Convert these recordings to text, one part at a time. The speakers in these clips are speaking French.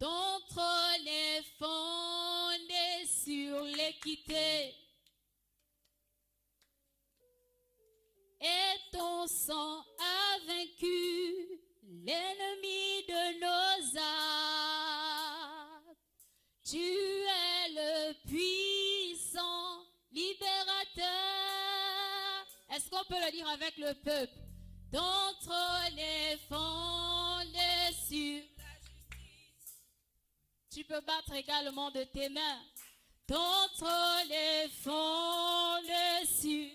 Ton trône est fondé sur l'équité. Et ton sang a vaincu l'ennemi de nos âmes. Tu es le puissant libérateur. Est-ce qu'on peut le dire avec le peuple? Ton trône est fondé sur la justice. Tu peux battre également de tes mains. Ton trône est fondé sur...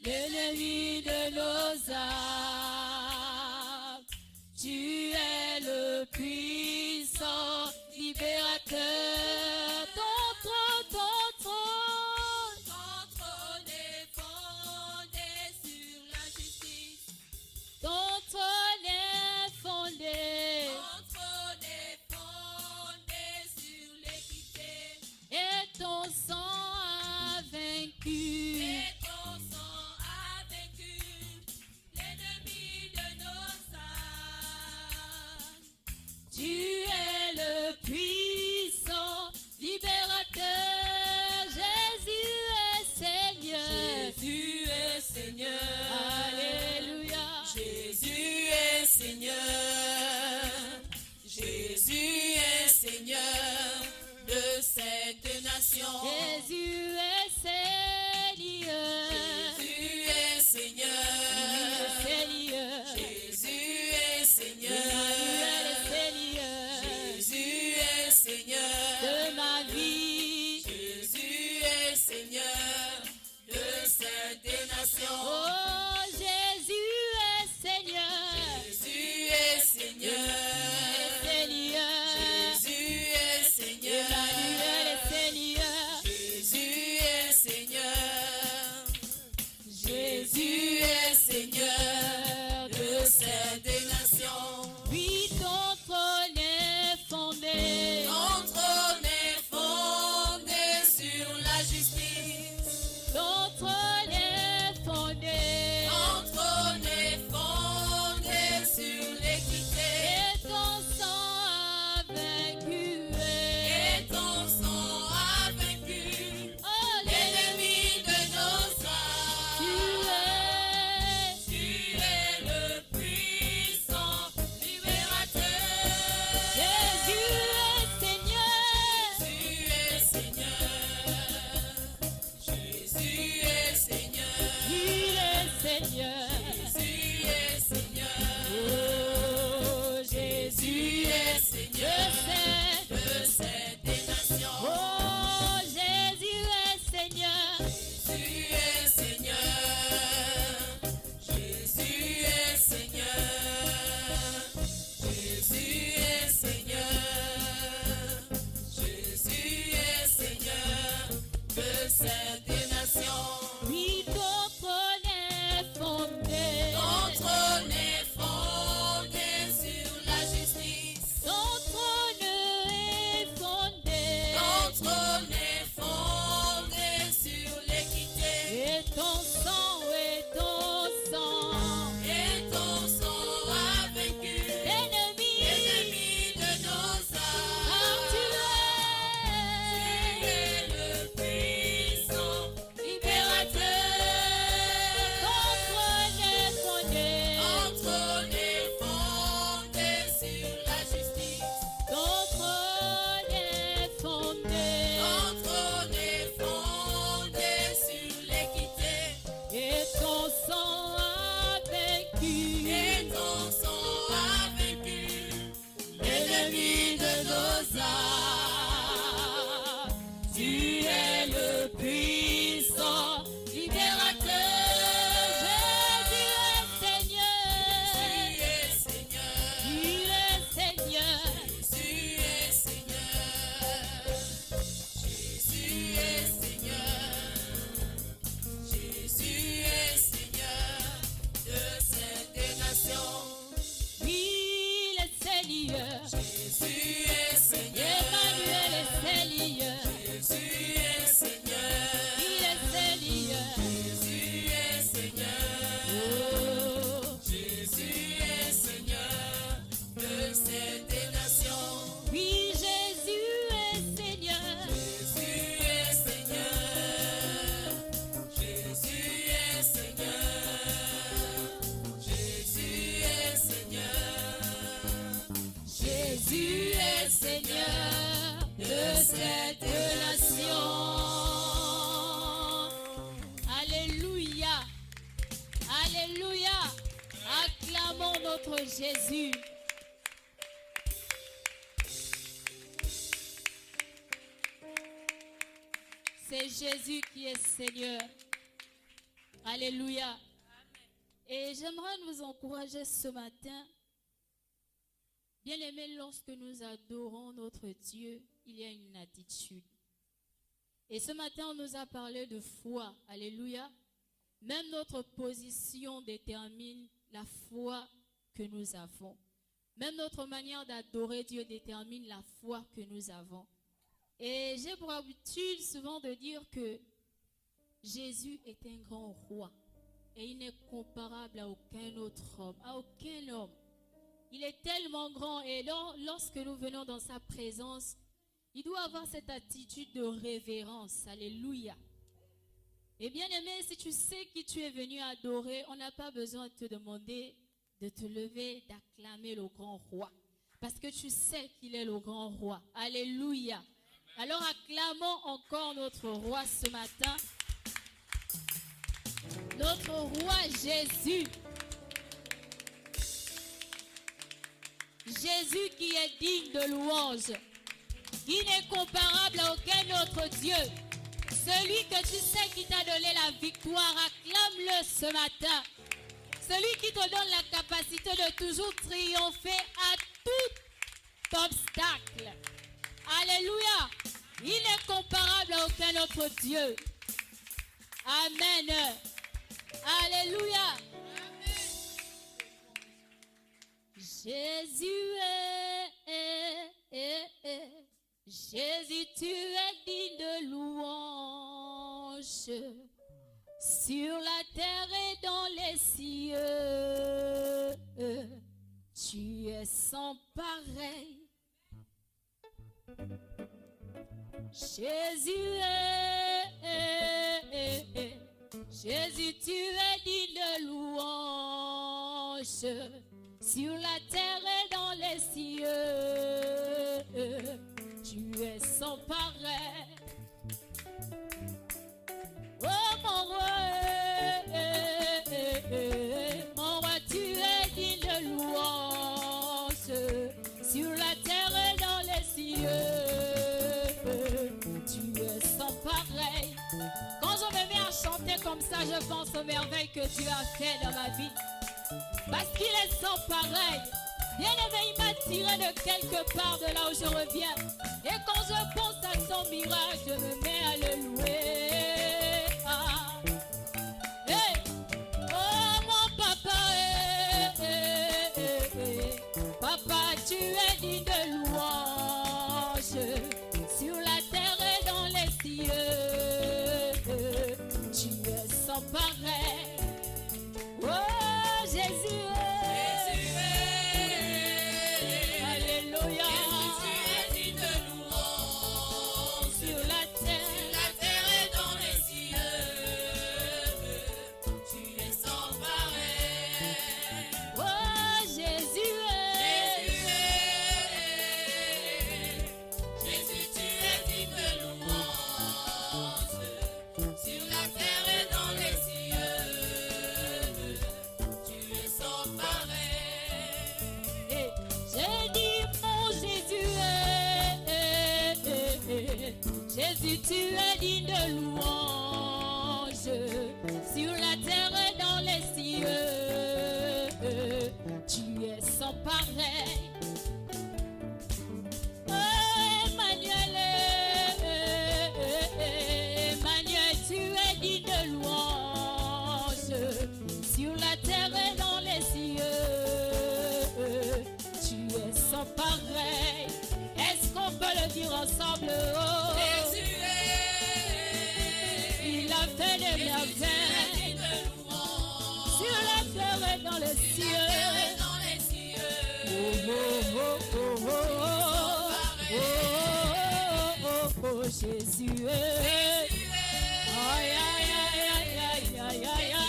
L'ennemi de nos âmes, tu es le puissant libérateur. Ton trône est fondé sur la justice. Ton trône est fondé. Ton trône est fondé sur l'équité. Et ton sang a vaincu. Tu es le puissant libérateur. Jésus est Seigneur. Jésus est Seigneur. Alléluia. Jésus est Seigneur. Jésus est Seigneur de cette nation. Jésus est Seigneur. Jésus est Seigneur. Jésus est Seigneur. De ma vie, Jésus est Seigneur de cette nation. Oh, Jésus est Seigneur. Jésus est Seigneur. Jésus est Seigneur. Emmanuel est Seigneur. Jésus est Seigneur. Jésus est Seigneur de cette nation. Oui, ton trône est fondé. Ton trône est fondé sur la justice. Ton trône est fondé. Ton trône est fondé sur l'équité. Et ton sang a vaincu. Et ton sang a vaincu Oh, l'ennemi de nos âmes. Tu es le puissant libérateur. Jésus est Seigneur. Tu es Seigneur. C'est Jésus qui est Seigneur. Alléluia. Et j'aimerais vous encourager ce matin. Bien aimé, lorsque nous adorons notre Dieu, il y a une attitude. Et ce matin, on nous a parlé de foi. Alléluia. Même notre position détermine la foi que nous avons. Même notre manière d'adorer Dieu détermine la foi que nous avons. Et j'ai pour habitude souvent de dire que Jésus est un grand roi. Et il n'est comparable à aucun autre homme, à aucun homme. Il est tellement grand et lorsque nous venons dans sa présence, il doit avoir cette attitude de révérence. Alléluia. Et bien aimé, si tu sais qui tu es venu adorer, on n'a pas besoin de te demander de te lever, d'acclamer le grand roi. Parce que tu sais qu'il est le grand roi. Alléluia. Alors acclamons encore notre roi ce matin. Notre roi Jésus. Jésus qui est digne de louange. Qui n'est comparable à aucun autre Dieu. Celui que tu sais qui t'a donné la victoire, acclame-le ce matin. Celui qui te donne la capacité de toujours triompher à tout obstacle. Alléluia. Il est comparable à aucun autre Dieu. Amen. Alléluia. Jésus Jésus, tu es digne de louange sur la terre et dans les cieux. Tu es sans pareil. Jésus, Jésus, tu es digne de louange sur la terre et dans les cieux. Tu es sans pareil. Oh mon roi, tu es digne de louange sur la terre et dans les cieux. Tu es sans pareil. Quand je me mets à chanter comme ça, je pense aux merveilles que Dieu a fait dans ma vie. Parce qu'il est sans pareil. Bien aimé, il m'a tiré de quelque part de là où je reviens. Et quand je pense à son miracle, je me mets à le louer. Ah. Hey. Oh mon papa, papa, tu es digne de louange sur la terre et dans les cieux. Tu es sans pareil. Oh Jésus. Jésus, tu es digne de louange sur la terre et dans les cieux. Tu es sans pareil. Oh, Emmanuel, Emmanuel, tu es digne de louange sur la terre et dans les cieux. Tu es sans pareil. Est-ce qu'on peut le dire ensemble? Oh. Il a fait des merveilles sur la terre et dans les cieux. Oh, oh, oh, oh, oh, oh, oh, oh, Jésus. Aïe, aïe, aïe, aïe, aïe, aïe, aïe.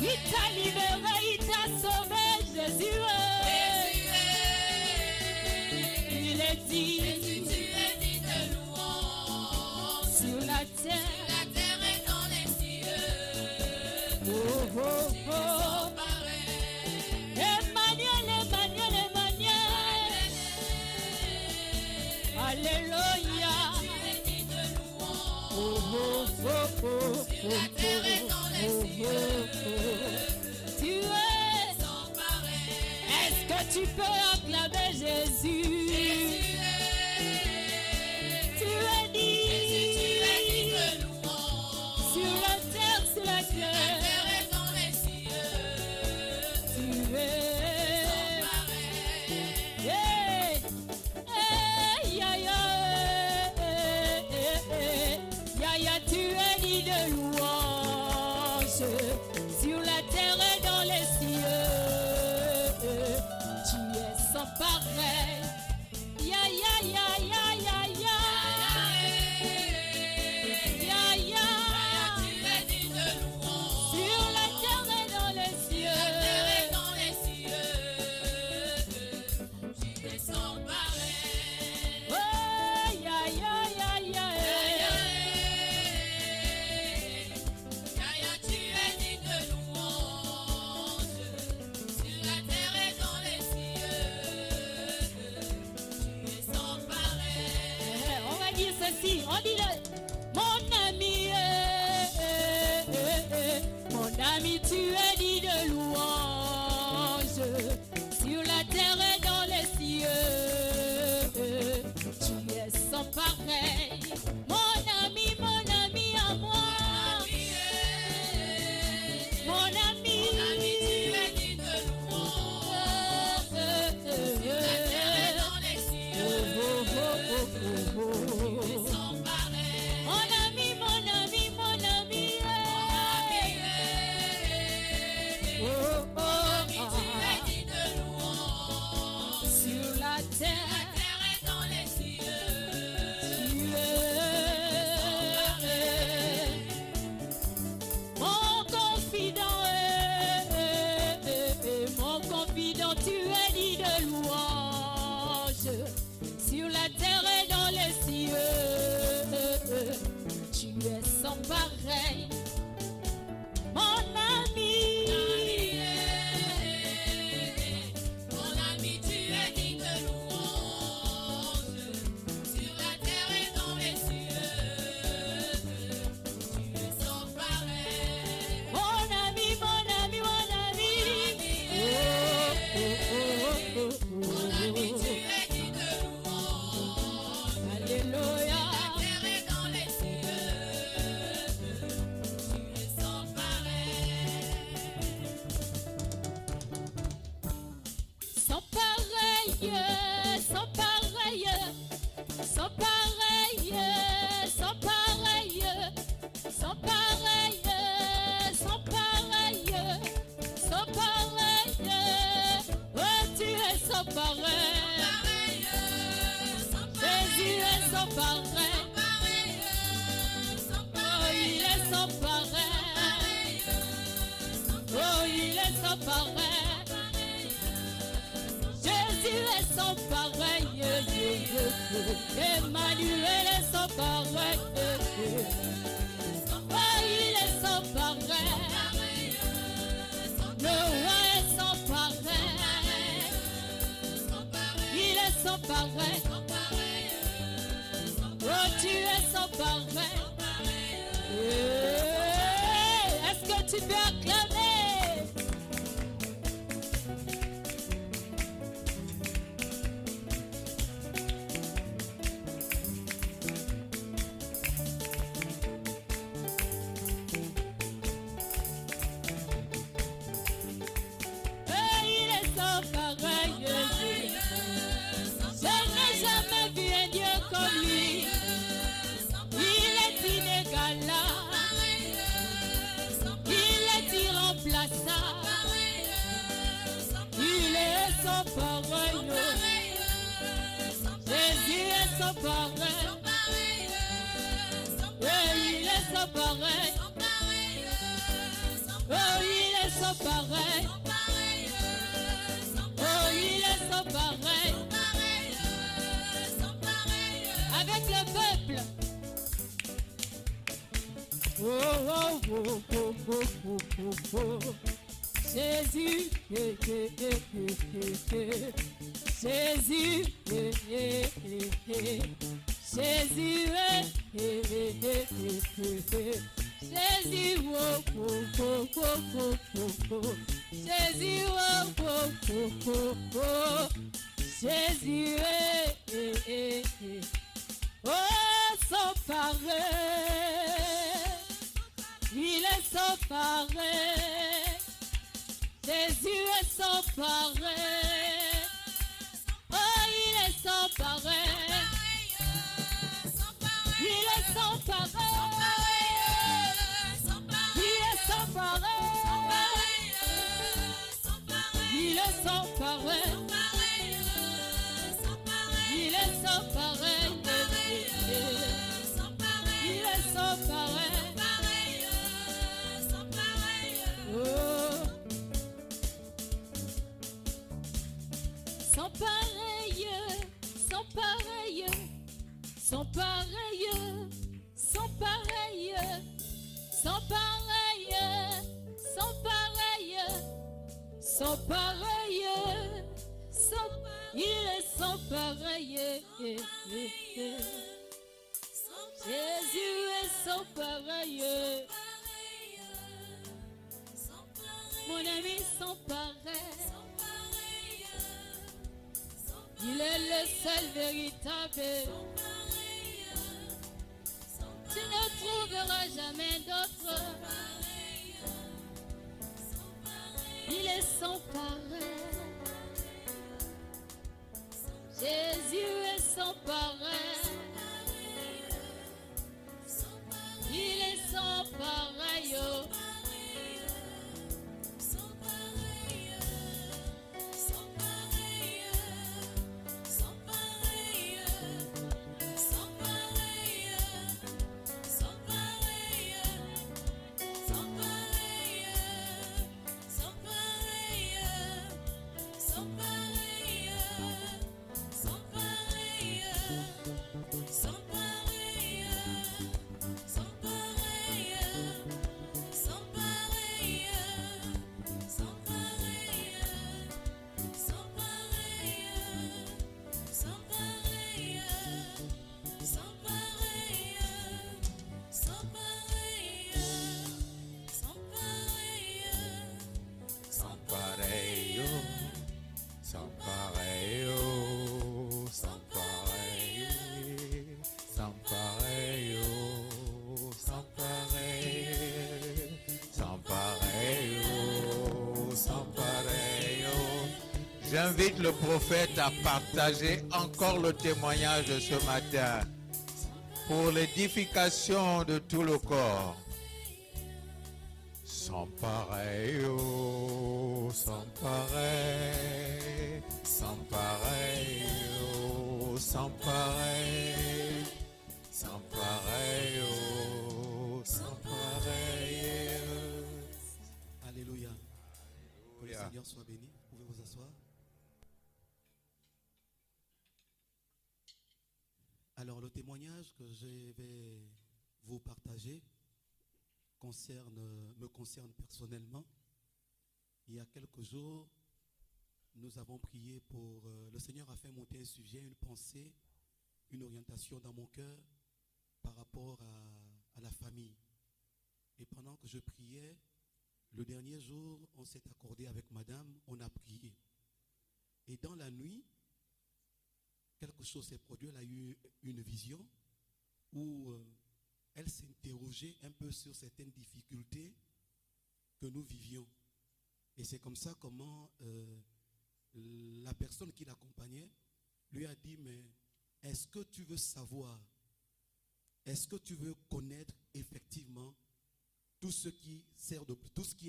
Il t'a libéré, il t'a sauvé, Jésus. Il est dit, Jésus, tu es digne de louange sur la terre et dans les cieux. Oh, oh, oh. Pareil. Emmanuel, que tu peux acclamer Jésus? Jésus Tu es Jésus, tu es dit digne de louange. sur la terre, sur la Sur la terre. terre et dans les cieux. Tu es. Sans pareil. Hey, hey, ya, ya, ya, ya, tu es dit de louange sur la terre et dans les cieux. Tu es sans pareil. Ya, ya, ya, ya, ya, ya. Ya, ya, Tu es digne de louange. sur la terre et dans les Sur la terre et cieux. dans les cieux. Tu es sans pareil. Oh, ya, ya, ya, ya, Yaya, tu es digne de louange. Sur la terre et dans les cieux. Tu es sans pareil. On va dire ceci, on dit mon ami, tu es dit de louange sur la terre et dans les cieux. Tu es sans pareil, mon ami à moi, mon ami, Mon ami, tu es digne de louange. Sur la terre et dans les cieux. Tu es sans pareil. mon ami, oh, oh, Tu es digne de louange. sur la La terre. terre et dans les cieux. Tu es mon confident, tu es dit de louange sur la terre et dans les cieux. Tu es sans pareil, mon ami. Mon ami, tu es digne de louange. Sur la terre et dans les cieux. Tu es sans pareil. Mon ami, mon ami, mon ami. Mon ami, tu es digne de louange. Alléluia. La terre et dans les cieux. Tu es sans pareil. Sans pareil, sans pareil, sans pareil, sans pareil, sans pareil, sans pareil, sans pareil. Oh, tu es sans pareil. Pareil, sans Jésus est sans pareil. pareil, sans Oh, il est sans pareil. Oh, il est sans pareil. Jésus est sans pareil. Emmanuel est sans pareil. Oh, il est sans pareil. Le roi est sans pareil. Il est sans pareil. Oh, tu es sans pareil. Est-ce que tu peux acclamer? Il est sans pareil. Je n'ai jamais vu un Dieu comme lui. Il est inégalable. Il est irremplaçable. Il est sans pareil. Jésus est sans pareil. Et il est sans pareil. Oh, il est sans pareil. Oh, il est sans pareil. Avec le peuple. Oh, oh, oh, oh, oh, oh, oh, oh. Jésus, Jésus, Jésus, Jésus, oh, oh, oh, oh, oh, oh. Jésus, oh, oh, oh, oh. Jésus oh, sans pareil. Il est sans pareil. Jésus est sans pareil. Oh, il est sans pareil. Il est sans pareil. Il est sans pareil. Il est sans pareil. Il est sans pareil. Il est sans pareil. Oh. Sans pareil, sans pareil, sans pareil, sans pareil, sans pareil, sans pareil, sans pareil, sans il est sans pareil. Jésus est sans pareil. Mon ami sans pareil. Il est le seul véritable. Tu ne trouveras jamais d'autre. Il est sans pareil. Jésus est sans pareil. Il est sans pareil. Oh. J'invite le prophète à partager encore le témoignage de ce matin pour l'édification de tout le corps. Sans pareil, oh, sans pareil, sans pareil, oh, sans pareil, sans pareil, oh, sans pareil. Alléluia. Que le Seigneur soit béni. Vous pouvez vous asseoir. Alors, le témoignage que je vais vous partager me concerne personnellement. Il y a quelques jours, nous avons prié pour... le Seigneur a fait monter un sujet, une pensée, une orientation dans mon cœur par rapport à la famille. Et pendant que je priais, le dernier jour, on s'est accordé avec madame, on a prié. Et dans la nuit, quelque chose s'est produit, elle a eu une vision où elle s'interrogeait un peu sur certaines difficultés que nous vivions. Et c'est comme ça comment la personne qui l'accompagnait lui a dit, mais est-ce que tu veux savoir, est-ce que tu veux connaître effectivement tout ce qui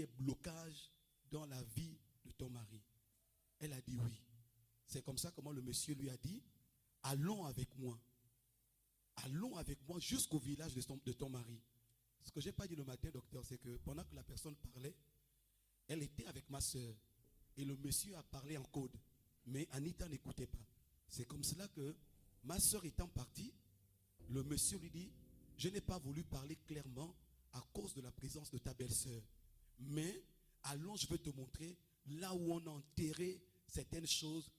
est blocage dans la vie de ton mari? Elle a dit oui. C'est comme ça comment le monsieur lui a dit, allons avec moi jusqu'au village de ton mari. Ce que je n'ai pas dit le matin, docteur, c'est que pendant que la personne parlait, elle était avec ma soeur. Et le monsieur a parlé en code. Mais Anita n'écoutait pas. C'est comme cela que ma soeur étant partie, le monsieur lui dit, je n'ai pas voulu parler clairement à cause de la présence de ta belle-sœur. Mais allons, je vais te montrer là où on a enterré certaines choses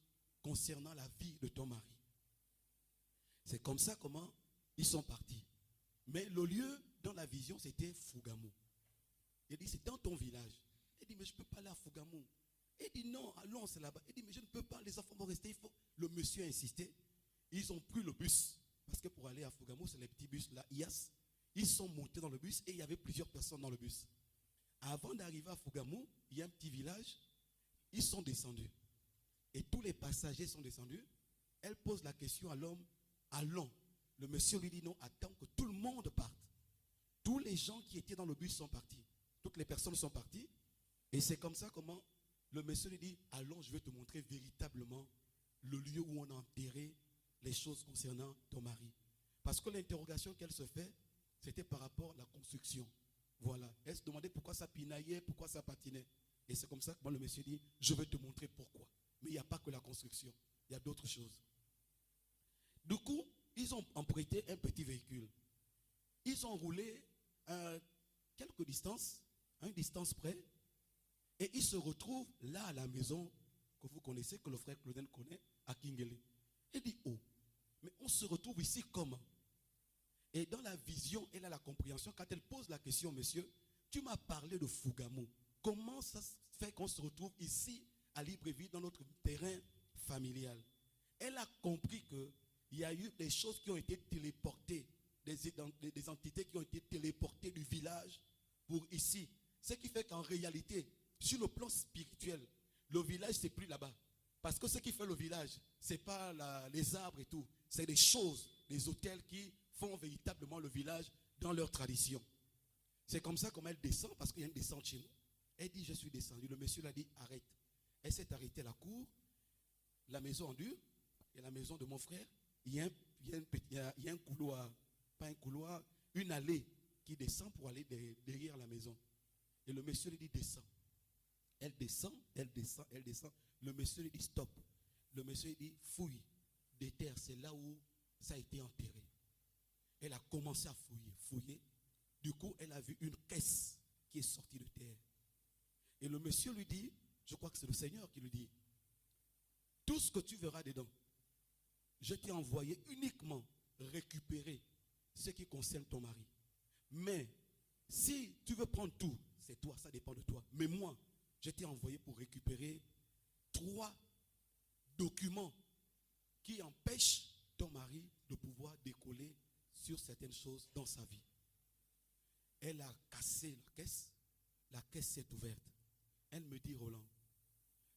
concernant la vie de ton mari. C'est comme ça comment ils sont partis. Mais le lieu dans la vision, c'était Fougamou. Il dit, c'est dans ton village. Il dit, mais je ne peux pas aller à Fougamou. Il dit non, allons, c'est là-bas. Il dit mais je ne peux pas, les enfants vont rester. Il faut. Le monsieur a insisté. Ils ont pris le bus. Parce que pour aller à Fugamo, c'est les petits bus là, IAS. Ils sont montés dans le bus et il y avait plusieurs personnes dans le bus. Avant d'arriver à Fugamo, il y a un petit village. Ils sont descendus. Et tous les passagers sont descendus. Elle pose la question à l'homme, allons. Le monsieur lui dit non, attends que tout le monde parte. Tous les gens qui étaient dans le bus sont partis. Toutes les personnes sont parties. Et c'est comme ça comment le monsieur lui dit, allons, je vais te montrer véritablement le lieu où on a enterré les choses concernant ton mari. Parce que l'interrogation qu'elle se fait, c'était par rapport à la construction. Voilà. Elle se demandait pourquoi ça pinaillait, pourquoi ça patinait. Et c'est comme ça que le monsieur dit, je vais te montrer pourquoi. Mais il n'y a pas que la construction, il y a d'autres choses. Du coup, ils ont emprunté un petit véhicule. Ils ont roulé quelques distances, à une distance près, et ils se retrouvent là à la maison que vous connaissez, que le frère Claudel connaît, à Kingele. Il dit, oh, mais on se retrouve ici comment? Et dans la vision, elle a la compréhension, quand elle pose la question, monsieur, tu m'as parlé de Fugamo. Comment ça se fait qu'on se retrouve ici, à Libreville, dans notre terrain familial? Elle a compris qu'il y a eu des choses qui ont été téléportées, des entités qui ont été téléportées du village pour ici. Ce qui fait qu'en réalité, sur le plan spirituel, le village, c'est plus là-bas. Parce que ce qui fait le village, ce n'est pas les arbres et tout. C'est des choses, des hôtels qui font véritablement le village dans leur tradition. C'est comme ça comme elle descend, parce qu'il y a une descente chez nous. Elle dit, je suis descendue. Le monsieur l'a dit, arrête. Elle s'est arrêtée à la cour, la maison en dur, et la maison de mon frère. Il y a un couloir, pas un couloir, une allée qui descend pour aller derrière la maison. Et le monsieur lui dit, descends. Elle descend, elle descend, elle descend. Le monsieur lui dit, stop. Le monsieur lui dit, fouille, déterre, c'est là où ça a été enterré. Elle a commencé à fouiller. Du coup, elle a vu une caisse qui est sortie de terre. Et le monsieur lui dit, je crois que c'est le Seigneur qui lui dit, tout ce que tu verras dedans, je t'ai envoyé uniquement récupérer ce qui concerne ton mari. Mais si tu veux prendre tout, c'est toi, ça dépend de toi. Mais moi, je t'ai envoyé pour récupérer 3 documents qui empêchent ton mari de pouvoir décoller sur certaines choses dans sa vie. Elle a cassé la caisse s'est ouverte. Elle me dit, Roland,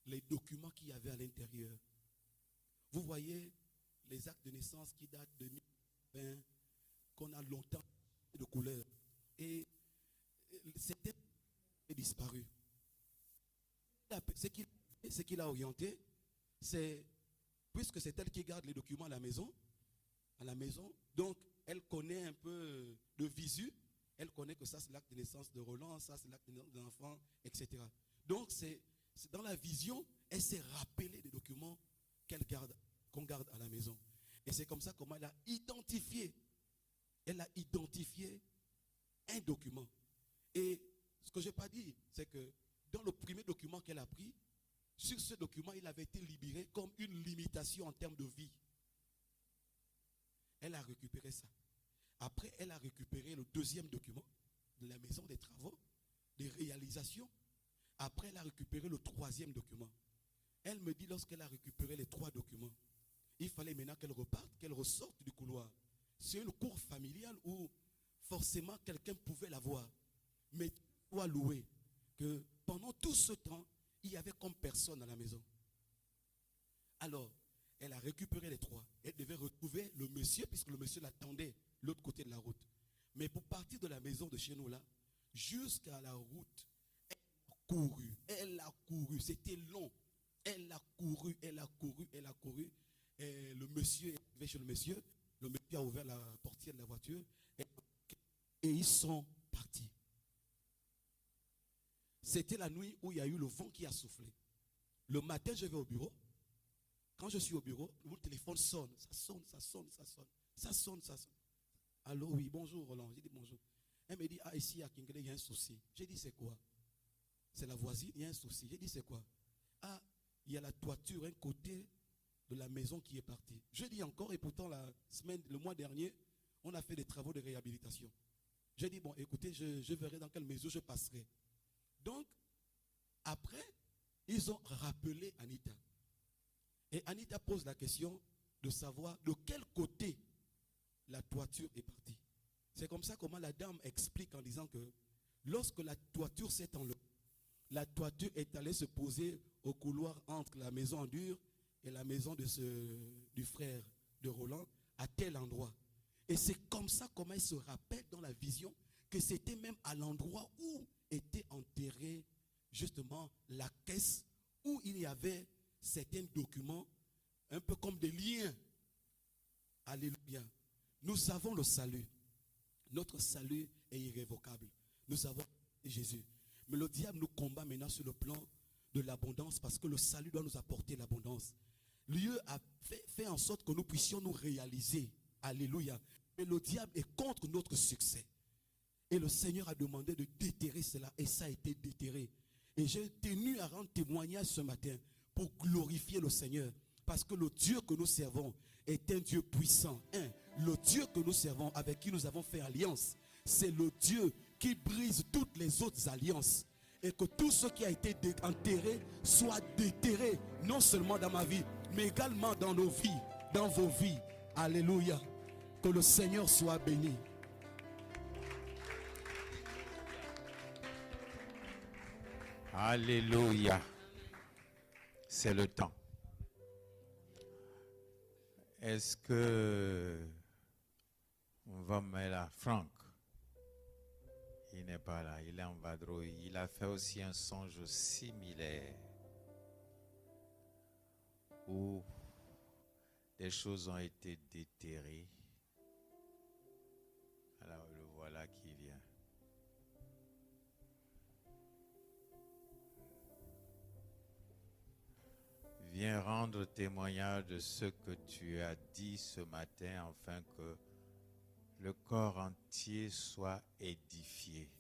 les documents qu'il y avait à l'intérieur, vous voyez les actes de naissance qui datent de 2020, qu'on a longtemps de couleur, et c'était disparu. Ce qu'il a orienté, c'est, puisque c'est elle qui garde les documents à la maison, donc elle connaît un peu de visu, elle connaît que ça c'est l'acte de naissance de Roland, ça c'est l'acte de naissance de l'enfant, etc. Donc c'est dans la vision, elle s'est rappelée des documents qu'on garde à la maison. Et c'est comme ça comment elle a identifié un document. Et ce que je n'ai pas dit, c'est que dans le premier document qu'elle a pris, sur ce document, il avait été libéré comme une limitation en termes de vie. Elle a récupéré ça. Après, elle a récupéré le deuxième document de la maison des travaux, des réalisations. Après, elle a récupéré le troisième document. Elle me dit, lorsqu'elle a récupéré les 3 documents, il fallait maintenant qu'elle reparte, qu'elle ressorte du couloir. C'est une cour familiale où forcément quelqu'un pouvait la voir. Mais il faut louer que pendant tout ce temps, il y avait comme personne à la maison. Alors, elle a récupéré les 3. Elle devait retrouver le monsieur, puisque le monsieur l'attendait de l'autre côté de la route. Mais pour partir de la maison de chez nous là, jusqu'à la route, elle a couru, c'était long. Elle a couru. Et le monsieur est arrivé chez le monsieur a ouvert la portière de la voiture et ils sont partis. C'était la nuit où il y a eu le vent qui a soufflé. Le matin, je vais au bureau. Quand je suis au bureau, mon téléphone sonne. Ça sonne. Allô, oui, bonjour Roland. J'ai dit bonjour. Elle me dit, ici à Kingele, il y a un souci. J'ai dit, c'est quoi? C'est la voisine, il y a un souci. J'ai dit, c'est quoi? Il y a la toiture, un côté de la maison qui est partie. Je dis encore, et pourtant le mois dernier, on a fait des travaux de réhabilitation. J'ai dit, bon, écoutez, je verrai dans quelle mesure je passerai. Donc, après, ils ont rappelé Anita. Et Anita pose la question de savoir de quel côté la toiture est partie. C'est comme ça comment la dame explique en disant que lorsque la toiture s'est enlevée, la toiture est allée se poser au couloir entre la maison en dur et la maison du frère de Roland, à tel endroit. Et c'est comme ça comment il se rappelle dans la vision que c'était même à l'endroit où était enterré justement la caisse, où il y avait certains documents, un peu comme des liens. Alléluia. Nous avons le salut. Notre salut est irrévocable. Nous avons Jésus. Mais le diable nous combat maintenant sur le plan de l'abondance parce que le salut doit nous apporter l'abondance. Dieu a fait en sorte que nous puissions nous réaliser. Alléluia. Mais le diable est contre notre succès. Et le Seigneur a demandé de déterrer cela. Et ça a été déterré. Et j'ai tenu à rendre témoignage ce matin pour glorifier le Seigneur. Parce que le Dieu que nous servons est un Dieu puissant. Le Dieu que nous servons, avec qui nous avons fait alliance, c'est le Dieu qui brise toutes les autres alliances. Et que tout ce qui a été enterré soit déterré, non seulement dans ma vie, mais également dans nos vies, dans vos vies. Alléluia. Que le Seigneur soit béni. Alléluia. C'est le temps. Est-ce que on va mettre là, Franck? Il n'est pas là, il est en vadrouille. Il a fait aussi un songe similaire où des choses ont été déterrées. Alors le voilà qui vient. Viens rendre témoignage de ce que tu as dit ce matin afin que le corps entier soit édifié.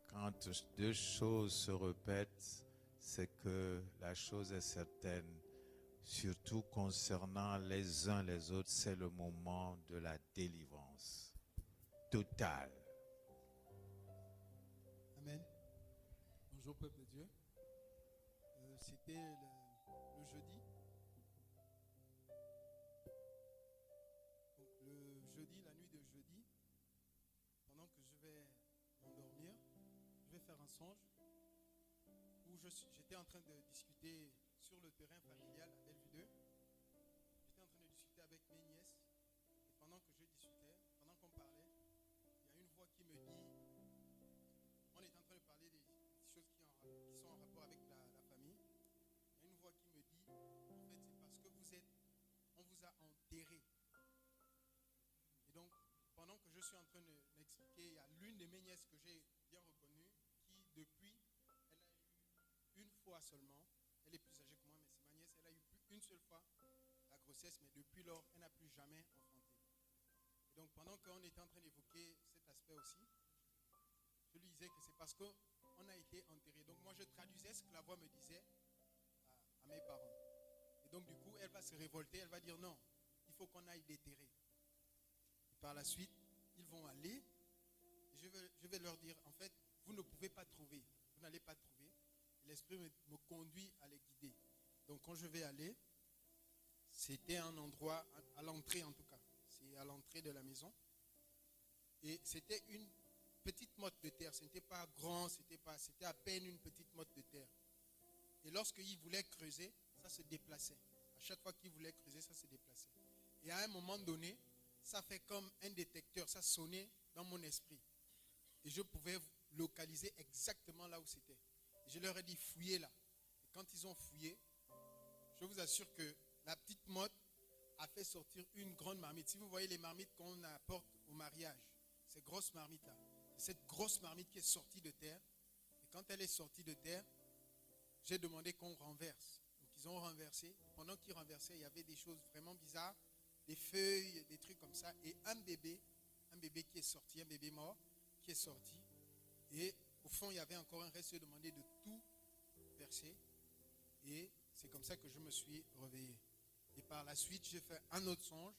Quand deux choses se répètent, c'est que la chose est certaine, surtout concernant les uns les autres, c'est le moment de la délivrance totale. Amen. Bonjour peuple de Dieu. C'était le jeudi. Donc le jeudi, la nuit de jeudi, pendant que je vais m'endormir, je vais faire un songe où j'étais en train de discuter sur le terrain familial à Bellevue 2. J'étais en train de discuter avec mes nièces. Et pendant que je discutais, pendant qu'on parlait, il y a une voix qui me dit, on est en train de parler des choses qui sont en rapport avec la famille. Il y a une voix qui me dit, en fait, c'est parce que on vous a enterré. Et donc, pendant que je suis en train de m'expliquer, il y a l'une de mes nièces que j'ai bien reconnue, qui depuis, elle a eu une fois seulement, elle est plus âgée que moi, mais c'est ma nièce, elle a eu une seule fois la grossesse, mais depuis lors, elle n'a plus jamais enfanté. Et donc, pendant qu'on était en train d'évoquer cet aspect aussi, je lui disais que c'est parce qu'on a été enterré. Donc moi je traduisais ce que la voix me disait à mes parents. Et donc du coup elle va se révolter, elle va dire non, il faut qu'on aille déterrer. Et par la suite, ils vont aller, et je vais leur dire, en fait, vous ne pouvez pas trouver, vous n'allez pas trouver. Et l'Esprit me conduit à les guider. Donc quand je vais aller, c'était un endroit, à l'entrée en tout cas, c'est à l'entrée de la maison. Et c'était une petite motte de terre, ce n'était pas grand, c'était à peine une petite motte de terre. Et lorsqu'il voulait creuser, ça se déplaçait. À chaque fois qu'il voulait creuser, ça se déplaçait. Et à un moment donné, ça fait comme un détecteur, ça sonnait dans mon esprit. Et je pouvais localiser exactement là où c'était. Et je leur ai dit, fouillez là. Et quand ils ont fouillé, je vous assure que la petite motte a fait sortir une grande marmite. Si vous voyez les marmites qu'on apporte au mariage, ces grosses marmites là, cette grosse marmite qui est sortie de terre. Et quand elle est sortie de terre, j'ai demandé qu'on renverse. Donc ils ont renversé. Pendant qu'ils renversaient, il y avait des choses vraiment bizarres, des feuilles, des trucs comme ça. Et un bébé qui est sorti, un bébé mort qui est sorti. Et au fond, il y avait encore un reste. J'ai demandé de tout verser. Et c'est comme ça que je me suis réveillé. Et par la suite, j'ai fait un autre songe.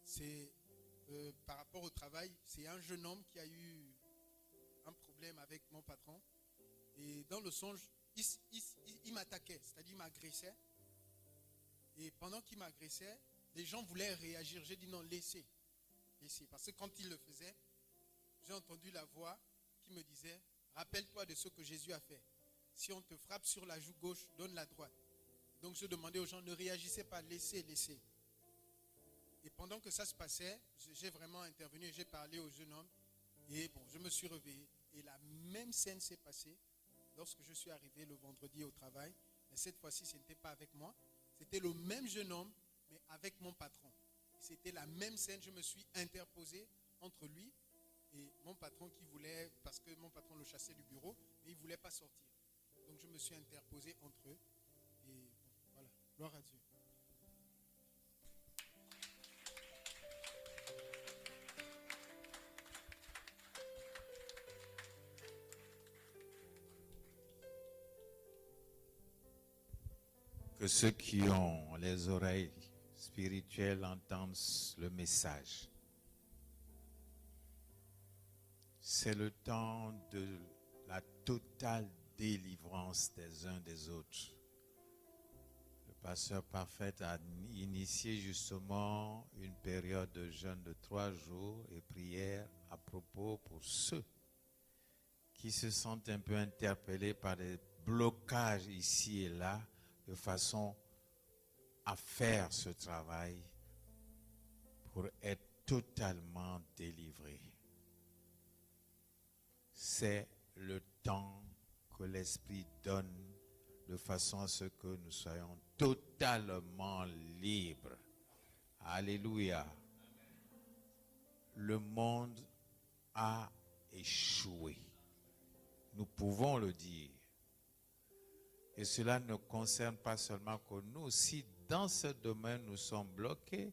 C'est par rapport au travail, c'est un jeune homme qui a eu un problème avec mon patron. Et dans le songe, il m'attaquait, c'est-à-dire il m'agressait. Et pendant qu'il m'agressait, les gens voulaient réagir. J'ai dit non, laissez. Parce que quand il le faisait, j'ai entendu la voix qui me disait, rappelle-toi de ce que Jésus a fait. Si on te frappe sur la joue gauche, donne la droite. Donc je demandais aux gens, ne réagissez pas, laissez. Et pendant que ça se passait, j'ai vraiment intervenu et j'ai parlé au jeune homme. Et bon, je me suis réveillé. Et la même scène s'est passée lorsque je suis arrivé le vendredi au travail. Mais cette fois-ci, ce n'était pas avec moi. C'était le même jeune homme, mais avec mon patron. C'était la même scène. Je me suis interposé entre lui et mon patron qui voulait, parce que mon patron le chassait du bureau, mais il ne voulait pas sortir. Donc je me suis interposé entre eux. Et bon, voilà, gloire à Dieu. Que ceux qui ont les oreilles spirituelles entendent le message. C'est le temps de la totale délivrance des uns des autres. Le pasteur Parfait a initié justement une période de jeûne de 3 jours et prière à propos pour ceux qui se sentent un peu interpellés par des blocages ici et là, de façon à faire ce travail pour être totalement délivré. C'est le temps que l'Esprit donne de façon à ce que nous soyons totalement libres. Alléluia. Le monde a échoué. Nous pouvons le dire. Et cela ne concerne pas seulement que nous. Si dans ce domaine nous sommes bloqués,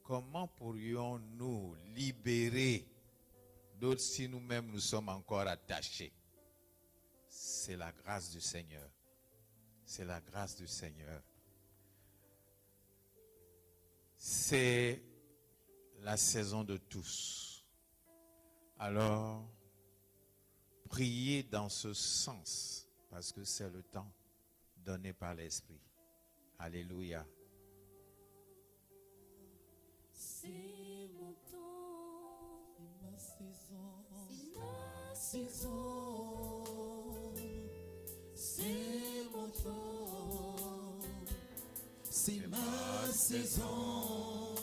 comment pourrions-nous libérer d'autres si nous-mêmes nous sommes encore attachés? C'est la grâce du Seigneur. C'est la grâce du Seigneur. C'est la saison de tous. Alors, priez dans ce sens, parce que c'est le temps donné par l'Esprit. Alléluia. C'est mon temps, C'est ma saison. c'est mon temps, C'est ma saison.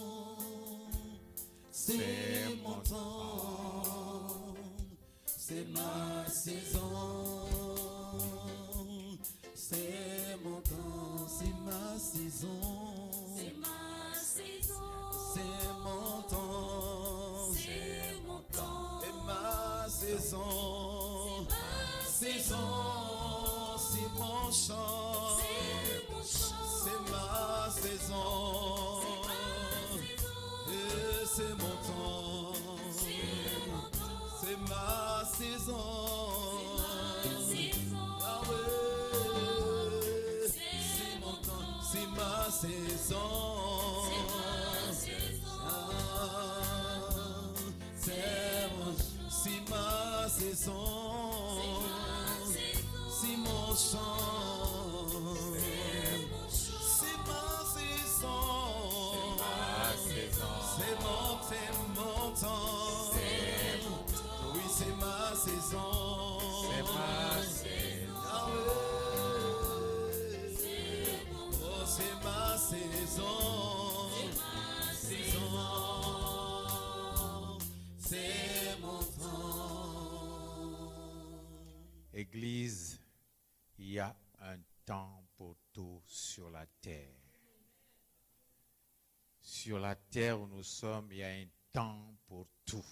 C'est mon temps. C'est ma saison. C'est mon temps. C'est ma saison. c'est ma saison, C'est mon temps. c'est mon temps, C'est ma saison. Saison. C'est mon chant. c'est mon chant, C'est ma saison. Et c'est mon temps. C'est ma saison. Yahweh. C'est mon temps. C'est ma saison. Ah, c'est ma saison. C'est mon chant. C'est ma saison. C'est mon temps. Oui, c'est ma saison. C'est ma saison. Yahweh. Oh, c'est ma saison. Saison. C'est mon temps. Église, il y a un temps pour tout sur la terre. Sur la terre où nous sommes, il y a un temps pour tout.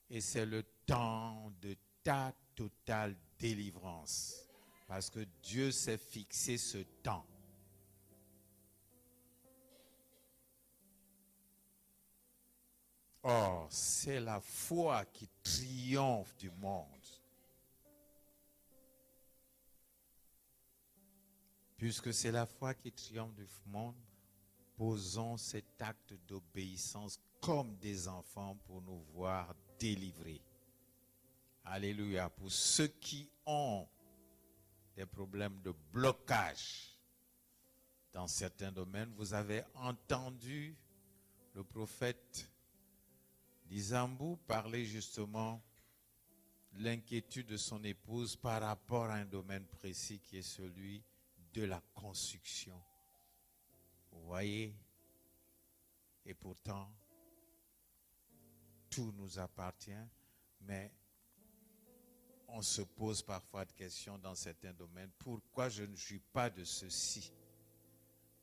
Et c'est le temps de ta totale délivrance. Parce que Dieu s'est fixé ce temps. Or, c'est la foi qui triomphe du monde. Puisque c'est la foi qui triomphe du monde, posons cet acte d'obéissance comme des enfants pour nous voir délivrés. Alléluia. Pour ceux qui ont des problèmes de blocage dans certains domaines. Vous avez entendu le prophète d'Isambou parler justement de l'inquiétude de son épouse par rapport à un domaine précis qui est celui de la construction. Vous voyez? Et pourtant, tout nous appartient, mais on se pose parfois des questions dans certains domaines. Pourquoi je ne suis pas de ceci?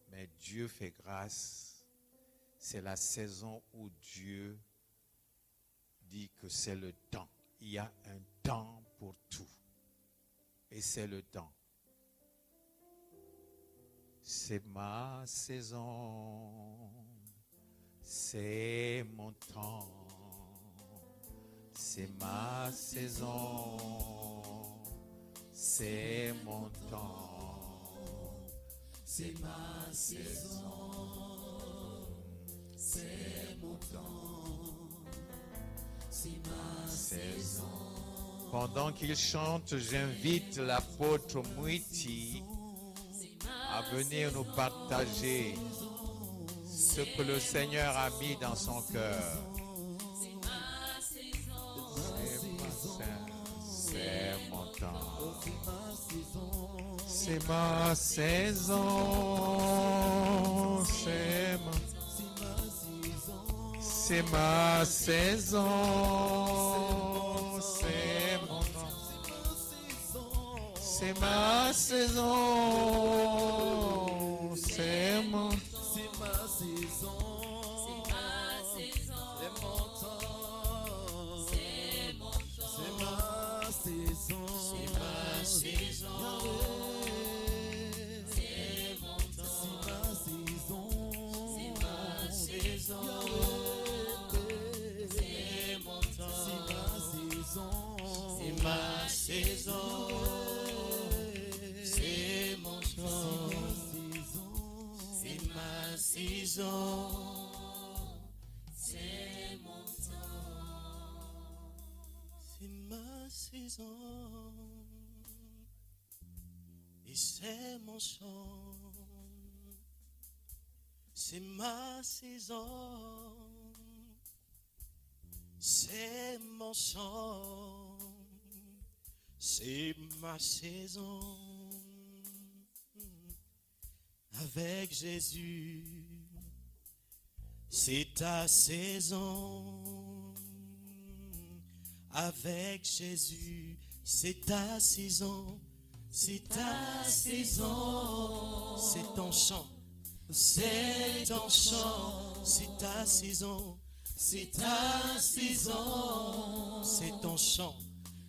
Mais Dieu fait grâce. C'est la saison où Dieu dit que c'est le temps. Il y a un temps pour tout. Et c'est le temps. C'est ma saison. C'est mon temps. C'est ma saison. C'est mon temps. C'est ma saison, c'est mon temps, c'est ma saison. Pendant qu'il chante, j'invite l'apôtre Mouiti à venir nous partager ce que le Seigneur a mis dans son cœur. C'est mon temps. C'est ma saison. C'est ma saison. C'est mon temps. C'est ma saison. C'est mon temps. C'est ma saison, c'est mon temps, c'est ma saison, c'est ma saison, c'est mon temps, c'est ma saison, c'est mon temps, c'est ma saison, c'est mon temps. C'est ma saison, c'est mon temps, c'est ma saison, et c'est mon chant, c'est ma saison, c'est mon chant, c'est ma saison. Avec Jésus, c'est ta saison. Avec Jésus, c'est ta saison. C'est ta saison. C'est ton chant. C'est ton chant. C'est ta saison. C'est ta saison. C'est ton chant.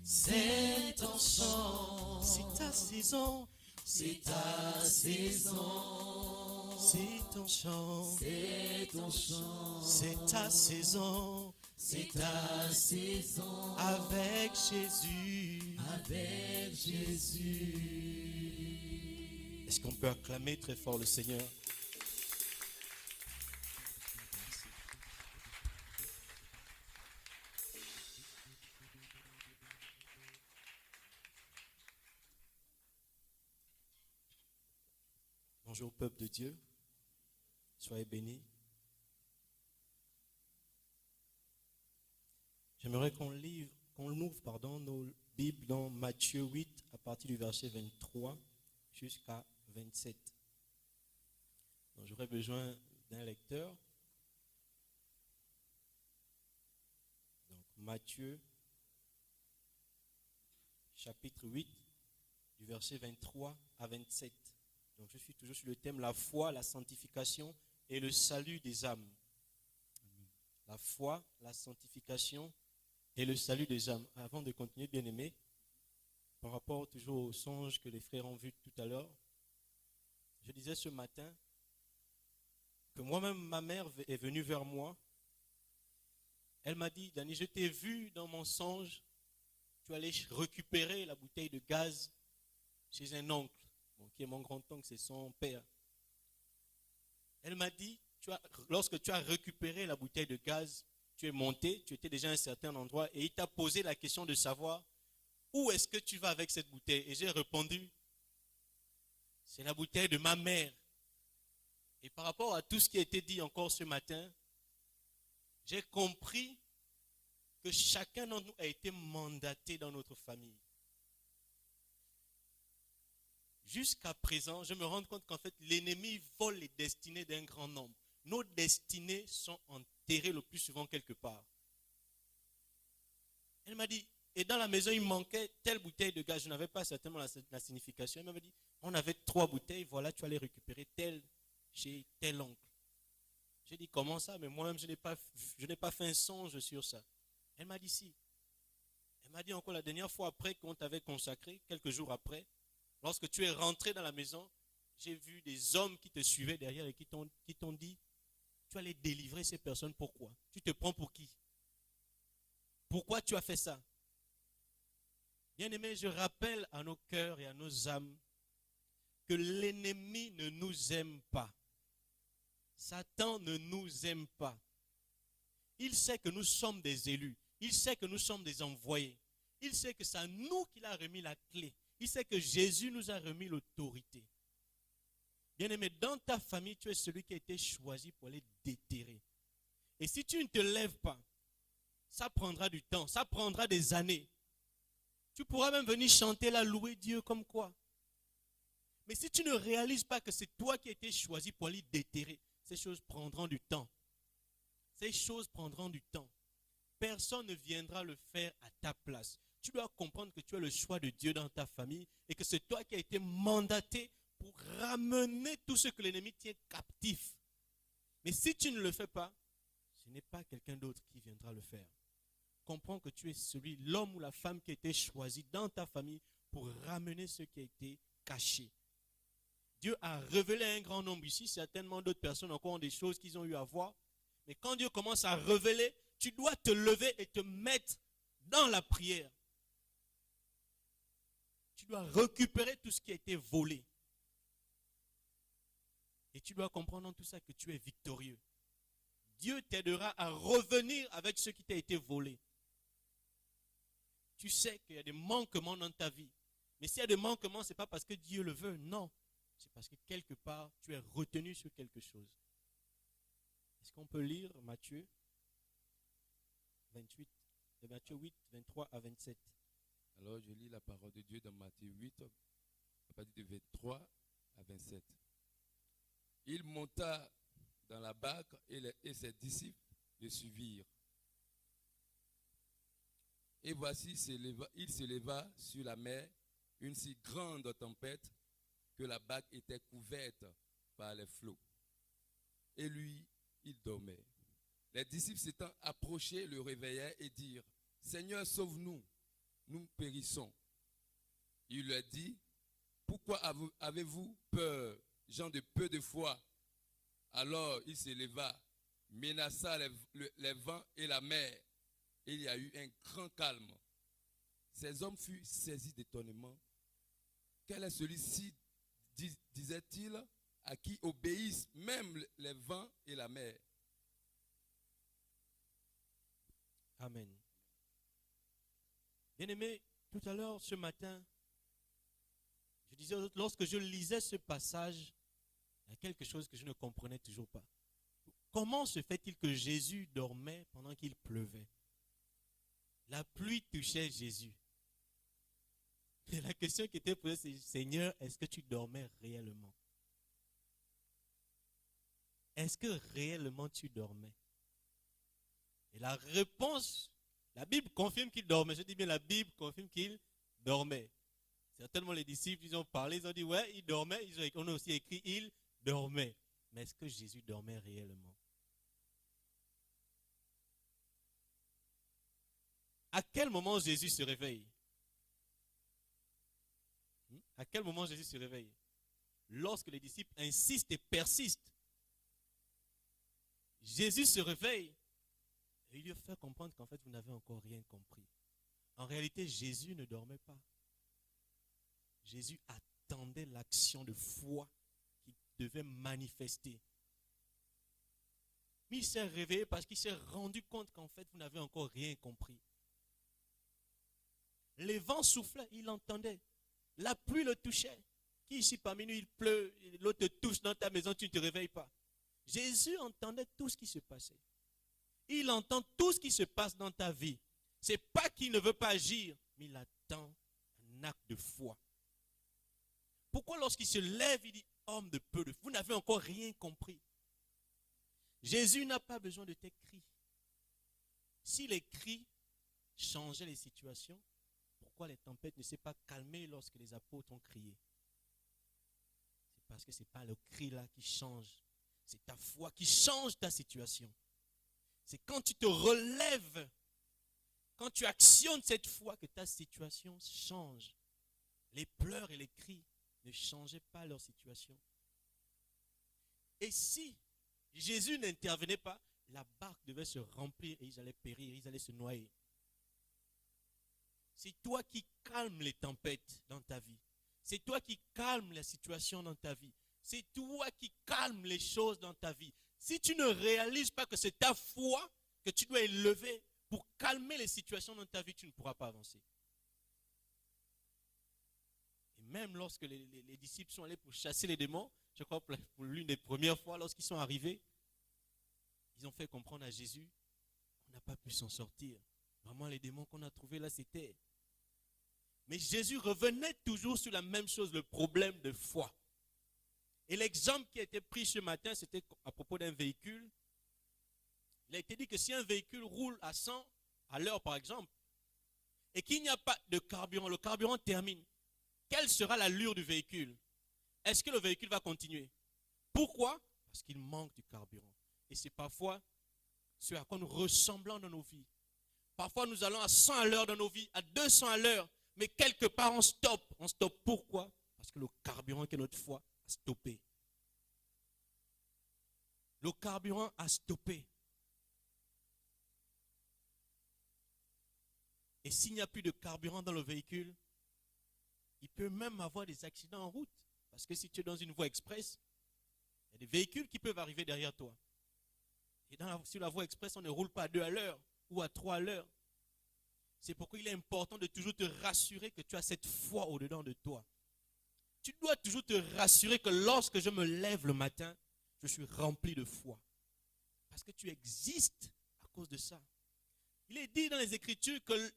C'est ton chant. C'est ta saison. C'est ta saison, c'est ton chant, c'est ton chant, c'est ta saison, c'est ta saison, avec Jésus, avec Jésus. Est-ce qu'on peut acclamer très fort le Seigneur? Bonjour au peuple de Dieu, soyez bénis. J'aimerais qu'on ouvre nos Bibles dans Matthieu 8 à partir du verset 23 jusqu'à 27. Donc, j'aurais besoin d'un lecteur. Donc Matthieu chapitre 8 du verset 23 à 27. Donc je suis toujours sur le thème la foi, la sanctification et le salut des âmes. La foi, la sanctification et le salut des âmes. Avant de continuer, bien-aimés, par rapport toujours au songe que les frères ont vu tout à l'heure, je disais ce matin que moi-même, ma mère est venue vers moi. Elle m'a dit, Dani, je t'ai vu dans mon songe, tu allais récupérer la bouteille de gaz chez un oncle. Qui est mon grand-oncle, c'est son père. Elle m'a dit, lorsque tu as récupéré la bouteille de gaz, tu es monté, tu étais déjà à un certain endroit et il t'a posé la question de savoir où est-ce que tu vas avec cette bouteille. Et j'ai répondu, C'est la bouteille de ma mère. Et par rapport à tout ce qui a été dit encore ce matin, j'ai compris que chacun d'entre nous a été mandaté dans notre famille. Jusqu'à présent, je me rends compte qu'en fait, l'ennemi vole les destinées d'un grand nombre. Nos destinées sont enterrées le plus souvent quelque part. Elle m'a dit, et dans la maison, il manquait telle bouteille de gaz. Je n'avais pas certainement la signification. Elle m'avait dit, on avait 3 bouteilles, voilà, tu vas les récupérer telle chez tel oncle. J'ai dit, comment ça? Mais moi-même, je n'ai pas fait un songe sur ça. Elle m'a dit, si. Elle m'a dit encore la dernière fois après qu'on t'avait consacré, quelques jours après, lorsque tu es rentré dans la maison, j'ai vu des hommes qui te suivaient derrière et qui t'ont dit, tu allais délivrer ces personnes, pourquoi? Tu te prends pour qui? Pourquoi tu as fait ça? Bien-aimés, je rappelle à nos cœurs et à nos âmes que l'ennemi ne nous aime pas. Satan ne nous aime pas. Il sait que nous sommes des élus. Il sait que nous sommes des envoyés. Il sait que c'est à nous qu'il a remis la clé. Il sait que Jésus nous a remis l'autorité. Bien-aimé, dans ta famille, tu es celui qui a été choisi pour aller déterrer. Et si tu ne te lèves pas, ça prendra du temps, ça prendra des années. Tu pourras même venir chanter là, louer Dieu comme quoi. Mais si tu ne réalises pas que c'est toi qui as été choisi pour aller déterrer, ces choses prendront du temps. Ces choses prendront du temps. Personne ne viendra le faire à ta place. Tu dois comprendre que tu as le choix de Dieu dans ta famille et que c'est toi qui as été mandaté pour ramener tout ce que l'ennemi tient captif. Mais si tu ne le fais pas, ce n'est pas quelqu'un d'autre qui viendra le faire. Comprends que tu es l'homme ou la femme qui a été choisi dans ta famille pour ramener ce qui a été caché. Dieu a révélé un grand nombre ici. Certainement d'autres personnes encore ont des choses qu'ils ont eu à voir. Mais quand Dieu commence à révéler, tu dois te lever et te mettre dans la prière. Tu dois récupérer tout ce qui a été volé. Et tu dois comprendre dans tout ça que tu es victorieux. Dieu t'aidera à revenir avec ce qui t'a été volé. Tu sais qu'il y a des manquements dans ta vie. Mais s'il y a des manquements, ce n'est pas parce que Dieu le veut, non. C'est parce que quelque part, tu es retenu sur quelque chose. Est-ce qu'on peut lire Matthieu 8, 23 à 27? Alors je lis la parole de Dieu dans Matthieu 8, à partir de 23 à 27. Il monta dans la barque et ses disciples le suivirent. Et voici, il se leva sur la mer une si grande tempête que la barque était couverte par les flots. Et lui, il dormait. Les disciples s'étant approchés, le réveillèrent et dirent, « Seigneur, sauve-nous, nous périssons. » Il leur dit, « Pourquoi avez-vous peur, gens de peu de foi ?» Alors il se leva, menaça les vents et la mer, et il y a eu un grand calme. Ces hommes furent saisis d'étonnement. Quel est celui-ci, disait-il, à qui obéissent même les vents et la mer? Amen. Bien-aimé, tout à l'heure, ce matin, je disais aux autres, lorsque je lisais ce passage, il y a quelque chose que je ne comprenais toujours pas. Comment se fait-il que Jésus dormait pendant qu'il pleuvait? La pluie touchait Jésus. Et la question qui était posée, c'est, Seigneur, est-ce que tu dormais réellement? Est-ce que réellement tu dormais? Et la réponse, la Bible confirme qu'il dormait. Je dis bien, la Bible confirme qu'il dormait. Certainement les disciples, ils ont parlé, ils ont dit, ouais, il dormait. On a aussi écrit, il dormait. Mais est-ce que Jésus dormait réellement? À quel moment Jésus se réveille? À quel moment Jésus se réveille? Lorsque les disciples insistent et persistent. Jésus se réveille et il lui fait comprendre qu'en fait vous n'avez encore rien compris. En réalité, Jésus ne dormait pas. Jésus attendait l'action de foi qu'il devait manifester. Mais il s'est réveillé parce qu'il s'est rendu compte qu'en fait vous n'avez encore rien compris. Les vents soufflaient, il entendait. La pluie le touchait. Qui ici parmi nous, il pleut, l'eau te touche dans ta maison, tu ne te réveilles pas. Jésus entendait tout ce qui se passait. Il entend tout ce qui se passe dans ta vie. Ce n'est pas qu'il ne veut pas agir, mais il attend un acte de foi. Pourquoi lorsqu'il se lève, il dit, homme de peu de foi, vous n'avez encore rien compris. Jésus n'a pas besoin de tes cris. Si les cris changeaient les situations, pourquoi les tempêtes ne s'est pas calmées lorsque les apôtres ont crié? C'est parce que ce n'est pas le cri là qui change. C'est ta foi qui change ta situation. C'est quand tu te relèves, quand tu actionnes cette foi que ta situation change. Les pleurs et les cris ne changeaient pas leur situation. Et si Jésus n'intervenait pas, la barque devait se remplir et ils allaient périr, ils allaient se noyer. C'est toi qui calmes les tempêtes dans ta vie. C'est toi qui calmes la situation dans ta vie. C'est toi qui calmes les choses dans ta vie. Si tu ne réalises pas que c'est ta foi que tu dois élever pour calmer les situations dans ta vie, tu ne pourras pas avancer. Et même lorsque les disciples sont allés pour chasser les démons, je crois pour l'une des premières fois, lorsqu'ils sont arrivés, ils ont fait comprendre à Jésus qu'on n'a pas pu s'en sortir. Vraiment, les démons qu'on a trouvés là, c'était. Mais Jésus revenait toujours sur la même chose, le problème de foi. Et l'exemple qui a été pris ce matin, c'était à propos d'un véhicule. Il a été dit que si un véhicule roule à 100 à l'heure, par exemple, et qu'il n'y a pas de carburant, le carburant termine, quelle sera l'allure du véhicule? Est-ce que le véhicule va continuer? Pourquoi? Parce qu'il manque du carburant. Et c'est parfois ce à quoi nous ressemblons dans nos vies. Parfois, nous allons à 100 à l'heure dans nos vies, à 200 à l'heure, mais quelque part, on stoppe. On stoppe pourquoi? Parce que le carburant qui est notre foi a stoppé. Le carburant a stoppé. Et s'il n'y a plus de carburant dans le véhicule, il peut même avoir des accidents en route. Parce que si tu es dans une voie express, il y a des véhicules qui peuvent arriver derrière toi. Et sur la voie express, on ne roule pas à 2 à l'heure ou à 3 à l'heure. C'est pourquoi il est important de toujours te rassurer que tu as cette foi au-dedans de toi. Tu dois toujours te rassurer que lorsque je me lève le matin, je suis rempli de foi. Parce que tu existes à cause de ça. Il est dit dans les Écritures que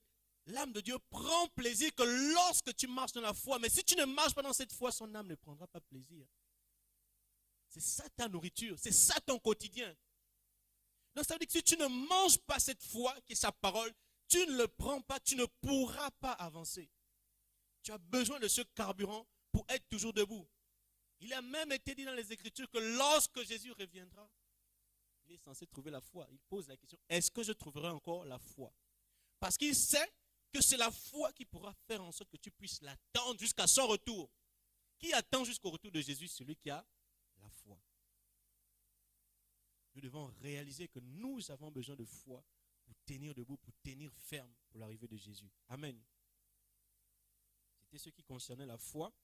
l'âme de Dieu prend plaisir que lorsque tu marches dans la foi. Mais si tu ne marches pas dans cette foi, son âme ne prendra pas plaisir. C'est ça ta nourriture, c'est ça ton quotidien. Donc ça veut dire que si tu ne manges pas cette foi qui est sa parole, tu ne le prends pas, tu ne pourras pas avancer. Tu as besoin de ce carburant pour être toujours debout. Il a même été dit dans les Écritures que lorsque Jésus reviendra, il est censé trouver la foi. Il pose la question, est-ce que je trouverai encore la foi? Parce qu'il sait que c'est la foi qui pourra faire en sorte que tu puisses l'attendre jusqu'à son retour. Qui attend jusqu'au retour de Jésus? Celui qui a la foi. Nous devons réaliser que nous avons besoin de foi pour tenir debout, pour tenir ferme pour l'arrivée de Jésus. Amen. C'était ce qui concernait la foi.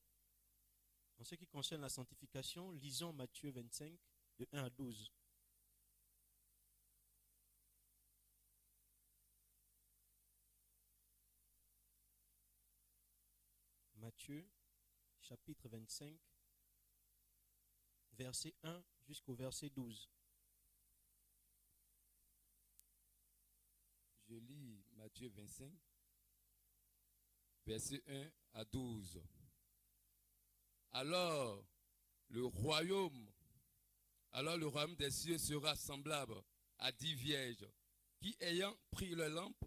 En ce qui concerne la sanctification, lisons Matthieu 25, de 1 à 12. Matthieu, chapitre 25, verset 1 jusqu'au verset 12. Je lis Matthieu 25, verset 1 à 12. Alors le royaume des cieux sera semblable à 10 vierges qui, ayant pris leur lampe,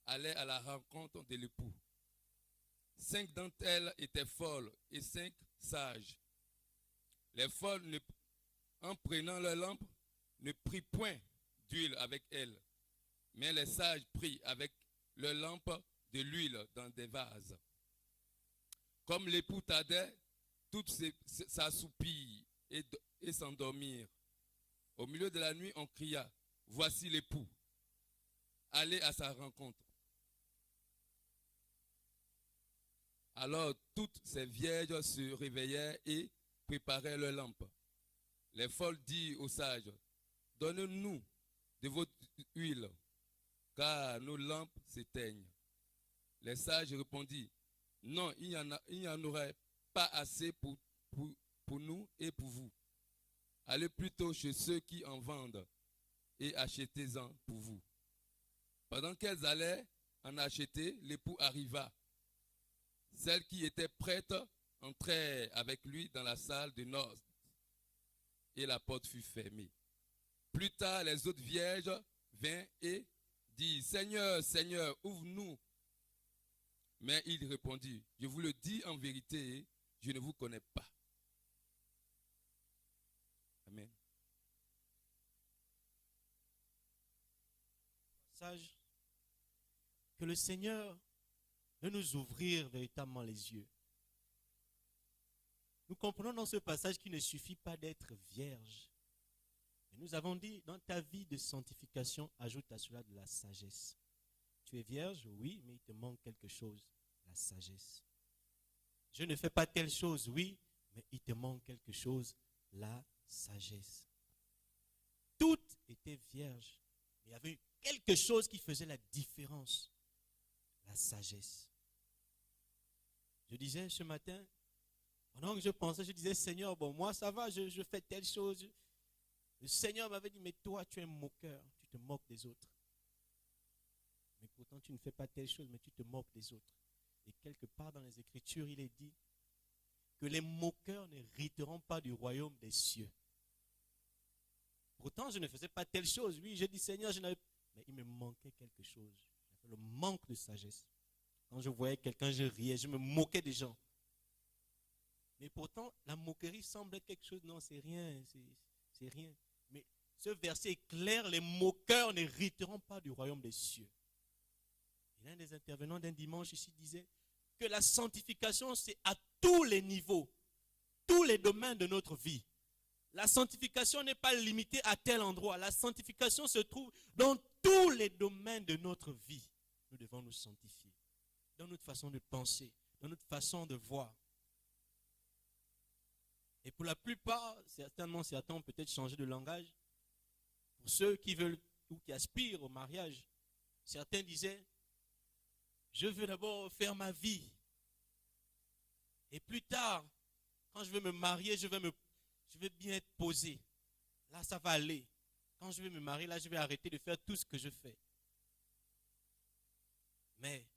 allaient à la rencontre de l'époux. 5 d'entre elles étaient folles et 5 sages. Les folles, en prenant leur lampe, ne prirent point d'huile avec elles, mais les sages prirent avec leur lampe de l'huile dans des vases. Comme l'époux tardait, toutes s'assoupirent et s'endormirent. Au milieu de la nuit, on cria, « Voici l'époux, allez à sa rencontre. » Alors toutes ces vierges se réveillèrent et préparèrent leurs lampes. Les folles dirent aux sages, « Donnez-nous de votre huile, car nos lampes s'éteignent. » Les sages répondirent, « Non, il n'y en aurait pas assez pour nous et pour vous. Allez plutôt chez ceux qui en vendent et achetez-en pour vous. Pendant qu'elles allaient en acheter, l'époux arriva. Celle qui était prête entrait avec lui dans la salle de noces et la porte fut fermée. Plus tard, les autres vierges vinrent et dirent, Seigneur, Seigneur, ouvre-nous. Mais il répondit, je vous le dis en vérité, je ne vous connais pas. Amen. Passage que le Seigneur veut nous ouvrir véritablement les yeux. Nous comprenons dans ce passage qu'il ne suffit pas d'être vierge. Et nous avons dit, dans ta vie de sanctification, ajoute à cela de la sagesse. Tu es vierge, oui, mais il te manque quelque chose, la sagesse. Je ne fais pas telle chose, oui, mais il te manque quelque chose, la sagesse. Toutes étaient vierges, mais il y avait quelque chose qui faisait la différence, la sagesse. Je disais ce matin, pendant que je pensais, je disais, Seigneur, bon, moi ça va, je fais telle chose. Le Seigneur m'avait dit, mais toi tu es un moqueur, tu te moques des autres. Mais pourtant tu ne fais pas telle chose, mais tu te moques des autres. Et quelque part dans les Écritures, il est dit que les moqueurs n'hériteront pas du royaume des cieux. Pourtant, je ne faisais pas telle chose. Oui, j'ai dit, Seigneur, mais il me manquait quelque chose. J'avais le manque de sagesse. Quand je voyais quelqu'un, je riais, je me moquais des gens. Mais pourtant, la moquerie semble être quelque chose. Non, c'est rien, c'est rien. Mais ce verset est clair, les moqueurs n'hériteront pas du royaume des cieux. Et l'un des intervenants d'un dimanche ici disait que la sanctification, c'est à tous les niveaux, tous les domaines de notre vie. La sanctification n'est pas limitée à tel endroit. La sanctification se trouve dans tous les domaines de notre vie. Nous devons nous sanctifier. Dans notre façon de penser, dans notre façon de voir. Et pour la plupart, certains ont peut-être changé de langage. Pour ceux qui veulent ou qui aspirent au mariage, certains disaient, je veux d'abord faire ma vie. Et plus tard, quand je vais me marier, je vais bien être posé. Là, ça va aller. Quand je vais me marier, là, je vais arrêter de faire tout ce que je fais. Mais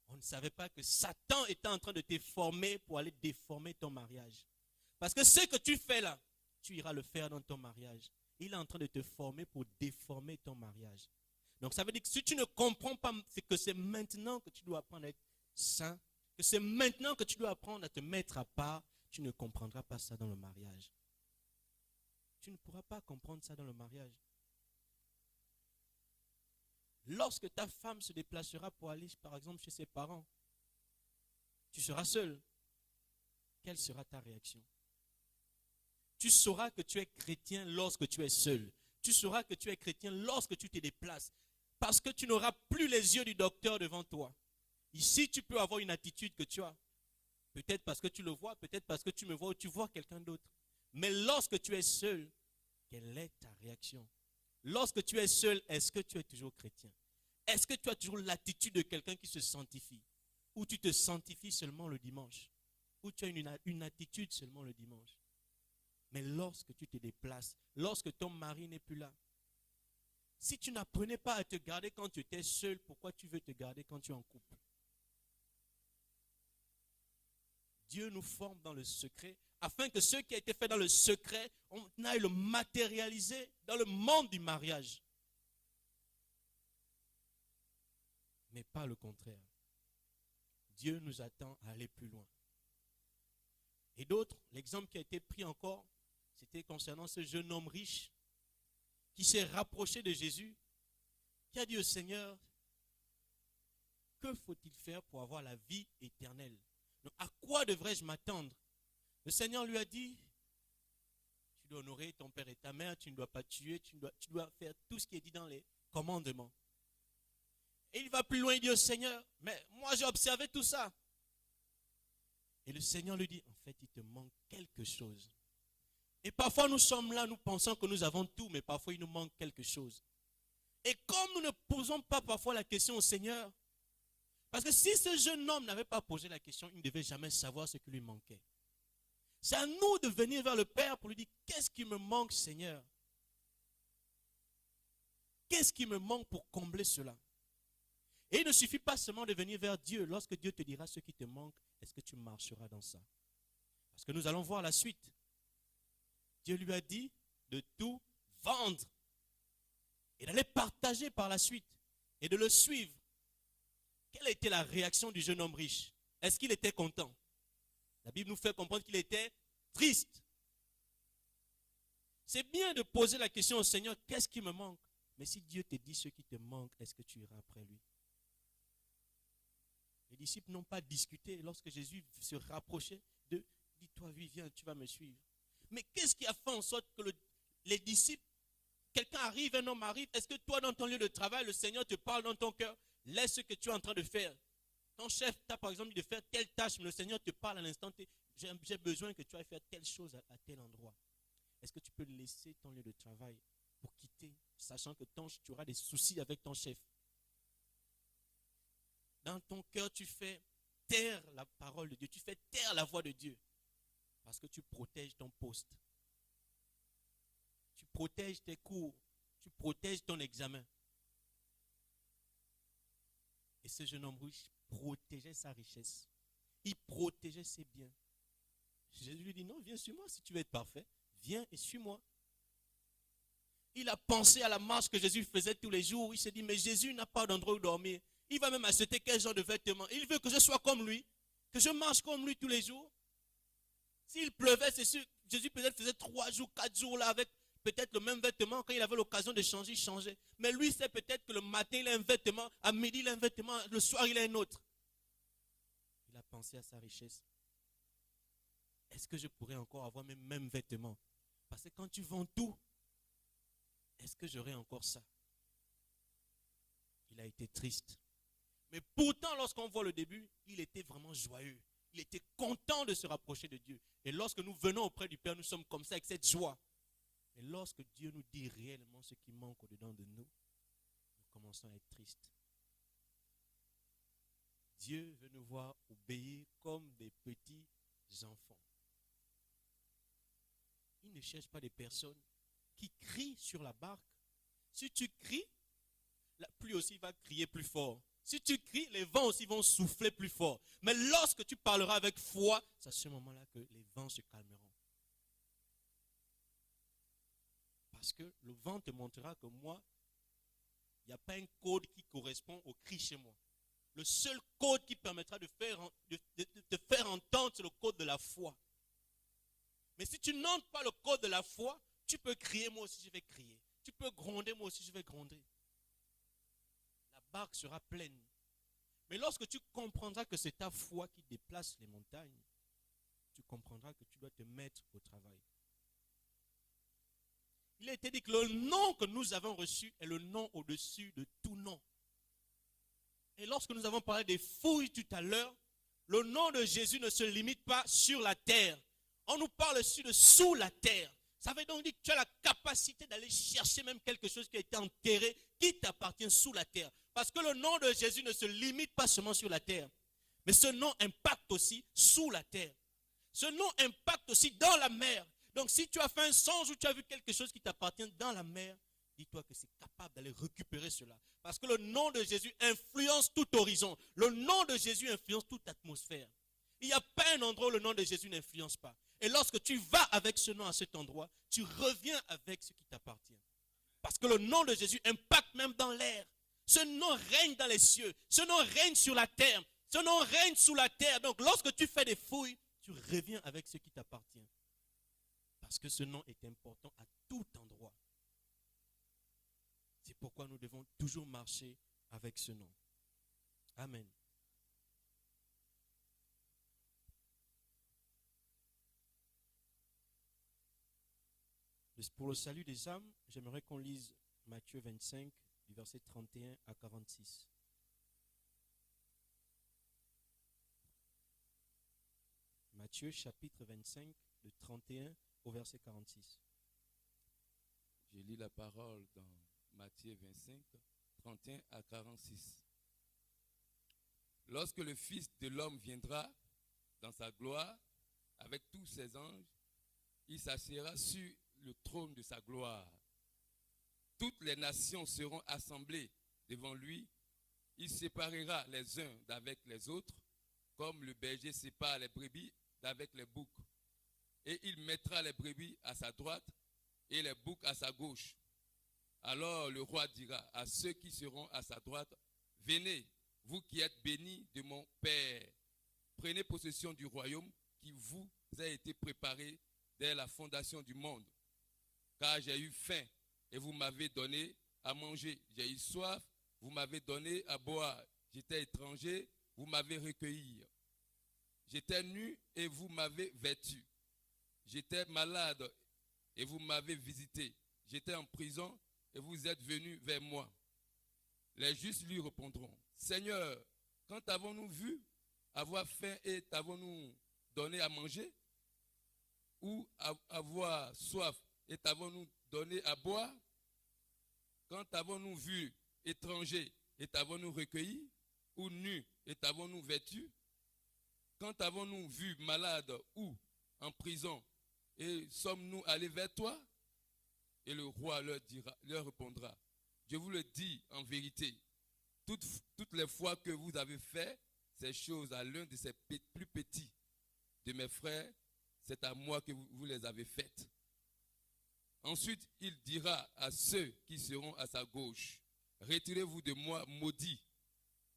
on ne savait pas que Satan était en train de te former pour aller déformer ton mariage. Parce que ce que tu fais là, tu iras le faire dans ton mariage. Il est en train de te former pour déformer ton mariage. Donc ça veut dire que si tu ne comprends pas, c'est que c'est maintenant que tu dois apprendre à être saint, que c'est maintenant que tu dois apprendre à te mettre à part, tu ne comprendras pas ça dans le mariage. Tu ne pourras pas comprendre ça dans le mariage. Lorsque ta femme se déplacera pour aller, par exemple, chez ses parents, tu seras seul. Quelle sera ta réaction? Tu sauras que tu es chrétien lorsque tu es seul. Tu sauras que tu es chrétien lorsque tu te déplaces. Parce que tu n'auras plus les yeux du docteur devant toi. Ici, tu peux avoir une attitude que tu as. Peut-être parce que tu le vois, peut-être parce que tu me vois ou tu vois quelqu'un d'autre. Mais lorsque tu es seul, quelle est ta réaction? Lorsque tu es seul, est-ce que tu es toujours chrétien? Est-ce que tu as toujours l'attitude de quelqu'un qui se sanctifie? Ou tu te sanctifies seulement le dimanche? Ou tu as une attitude seulement le dimanche? Mais lorsque tu te déplaces, lorsque ton mari n'est plus là, si tu n'apprenais pas à te garder quand tu étais seul, pourquoi tu veux te garder quand tu es en couple? Dieu nous forme dans le secret, afin que ce qui a été fait dans le secret, on aille le matérialiser dans le monde du mariage. Mais pas le contraire. Dieu nous attend à aller plus loin. Et d'autres, l'exemple qui a été pris encore, c'était concernant ce jeune homme riche qui s'est rapproché de Jésus, qui a dit au Seigneur, que faut-il faire pour avoir la vie éternelle? Donc, à quoi devrais-je m'attendre? Le Seigneur lui a dit, tu dois honorer ton père et ta mère, tu ne dois pas tuer, tu dois faire tout ce qui est dit dans les commandements. Et il va plus loin, il dit au Seigneur, mais moi j'ai observé tout ça. Et le Seigneur lui dit, en fait, il te manque quelque chose. Et parfois nous sommes là, nous pensons que nous avons tout, mais parfois il nous manque quelque chose. Et comme nous ne posons pas parfois la question au Seigneur, Parce que si ce jeune homme n'avait pas posé la question, il ne devait jamais savoir ce qui lui manquait. C'est à nous de venir vers le Père pour lui dire, qu'est-ce qui me manque, Seigneur? Qu'est-ce qui me manque pour combler cela? Et il ne suffit pas seulement de venir vers Dieu. Lorsque Dieu te dira ce qui te manque, est-ce que tu marcheras dans ça? Parce que nous allons voir la suite. Dieu lui a dit de tout vendre et d'aller partager par la suite et de le suivre. Quelle a été la réaction du jeune homme riche? Est-ce qu'il était content? La Bible nous fait comprendre qu'il était triste. C'est bien de poser la question au Seigneur, qu'est-ce qui me manque? Mais si Dieu te dit ce qui te manque, est-ce que tu iras après lui? Les disciples n'ont pas discuté lorsque Jésus se rapprochait de, dis-toi, viens, tu vas me suivre. Mais qu'est-ce qui a fait en sorte que les disciples, quelqu'un arrive, un homme arrive, est-ce que toi dans ton lieu de travail, le Seigneur te parle dans ton cœur, laisse ce que tu es en train de faire. Ton chef t'a par exemple dit de faire telle tâche, mais le Seigneur te parle à l'instant, j'ai besoin que tu ailles faire telle chose à tel endroit. Est-ce que tu peux laisser ton lieu de travail pour quitter, sachant que tu auras des soucis avec ton chef? Dans ton cœur, tu fais taire la parole de Dieu, tu fais taire la voix de Dieu, parce que tu protèges ton poste. Tu protèges tes cours, tu protèges ton examen. Et ce jeune homme riche protégeait sa richesse. Il protégeait ses biens. Jésus lui dit, non, viens sur moi si tu veux être parfait. Viens et suis-moi. Il a pensé à la marche que Jésus faisait tous les jours. Il s'est dit, mais Jésus n'a pas d'endroit où dormir. Il va même acheter quel genre de vêtements. Il veut que je sois comme lui, que je marche comme lui tous les jours. S'il pleuvait, c'est sûr, Jésus peut-être faisait 3 jours, 4 jours là avec peut-être le même vêtement. Quand il avait l'occasion de changer, il changeait. Mais lui, c'est peut-être que le matin, il a un vêtement, à midi, il a un vêtement, le soir, il a un autre. Il a pensé à sa richesse. Est-ce que je pourrais encore avoir mes mêmes vêtements? Parce que quand tu vends tout, est-ce que j'aurai encore ça? Il a été triste. Mais pourtant, lorsqu'on voit le début, il était vraiment joyeux. Il était content de se rapprocher de Dieu. Et lorsque nous venons auprès du Père, nous sommes comme ça avec cette joie. Mais lorsque Dieu nous dit réellement ce qui manque au-dedans de nous, nous commençons à être tristes. Dieu veut nous voir obéir comme des petits enfants. Il ne cherche pas des personnes qui crient sur la barque. Si tu cries, la pluie aussi va crier plus fort. Si tu cries, les vents aussi vont souffler plus fort. Mais lorsque tu parleras avec foi, c'est à ce moment-là que les vents se calmeront. Parce que le vent te montrera que moi, il n'y a pas un code qui correspond au cri chez moi. Le seul code qui permettra de te faire entendre, c'est le code de la foi. Mais si tu n'entends pas le code de la foi, tu peux crier, moi aussi je vais crier. Tu peux gronder, moi aussi je vais gronder. La barque sera pleine. Mais lorsque tu comprendras que c'est ta foi qui déplace les montagnes, tu comprendras que tu dois te mettre au travail. Il a été dit que le nom que nous avons reçu est le nom au-dessus de tout nom. Et lorsque nous avons parlé des fouilles tout à l'heure, le nom de Jésus ne se limite pas sur la terre. On nous parle aussi de sous la terre. Ça veut donc dire que tu as la capacité d'aller chercher même quelque chose qui a été enterré, qui t'appartient sous la terre. Parce que le nom de Jésus ne se limite pas seulement sur la terre. Mais ce nom impacte aussi sous la terre. Ce nom impacte aussi dans la mer. Donc si tu as fait un songe ou tu as vu quelque chose qui t'appartient dans la mer, dis-toi que c'est capable d'aller récupérer cela. Parce que le nom de Jésus influence tout horizon. Le nom de Jésus influence toute atmosphère. Il n'y a pas un endroit où le nom de Jésus n'influence pas. Et lorsque tu vas avec ce nom à cet endroit, tu reviens avec ce qui t'appartient. Parce que le nom de Jésus impacte même dans l'air. Ce nom règne dans les cieux. Ce nom règne sur la terre. Ce nom règne sous la terre. Donc lorsque tu fais des fouilles, tu reviens avec ce qui t'appartient. Parce que ce nom est important à tout endroit. C'est pourquoi nous devons toujours marcher avec ce nom. Amen. Pour le salut des âmes, j'aimerais qu'on lise Matthieu 25, du verset 31 à 46. Matthieu chapitre 25, de 31 au verset 46. Je lis la parole dans Matthieu 25, 31 à 46. lorsque le Fils de l'homme viendra dans sa gloire avec tous ses anges, il s'assiera sur le trône de sa gloire. Toutes les nations seront assemblées devant lui. Il séparera les uns d'avec les autres, comme le berger sépare les brebis d'avec les boucs. Et il mettra les brebis à sa droite et les boucs à sa gauche. Alors le roi dira à ceux qui seront à sa droite, venez, vous qui êtes bénis de mon Père, prenez possession du royaume qui vous a été préparé dès la fondation du monde. Car j'ai eu faim et vous m'avez donné à manger. J'ai eu soif, vous m'avez donné à boire. J'étais étranger, vous m'avez recueilli. J'étais nu et vous m'avez vêtu. J'étais malade et vous m'avez visité. J'étais en prison et vous êtes venus vers moi. Les justes lui répondront, Seigneur, quand avons-nous vu avoir faim et t'avons-nous donné à manger? Ou avoir soif et t'avons-nous donné à boire? Quand avons-nous vu étranger et t'avons-nous recueilli? Ou nu et t'avons-nous vêtu? Quand avons-nous vu malade ou en prison et sommes-nous allés vers toi? Et le roi leur répondra, je vous le dis en vérité, toutes les fois que vous avez fait ces choses à l'un de ces plus petits de mes frères, c'est à moi que vous les avez faites. Ensuite, il dira à ceux qui seront à sa gauche, retirez-vous de moi, maudits,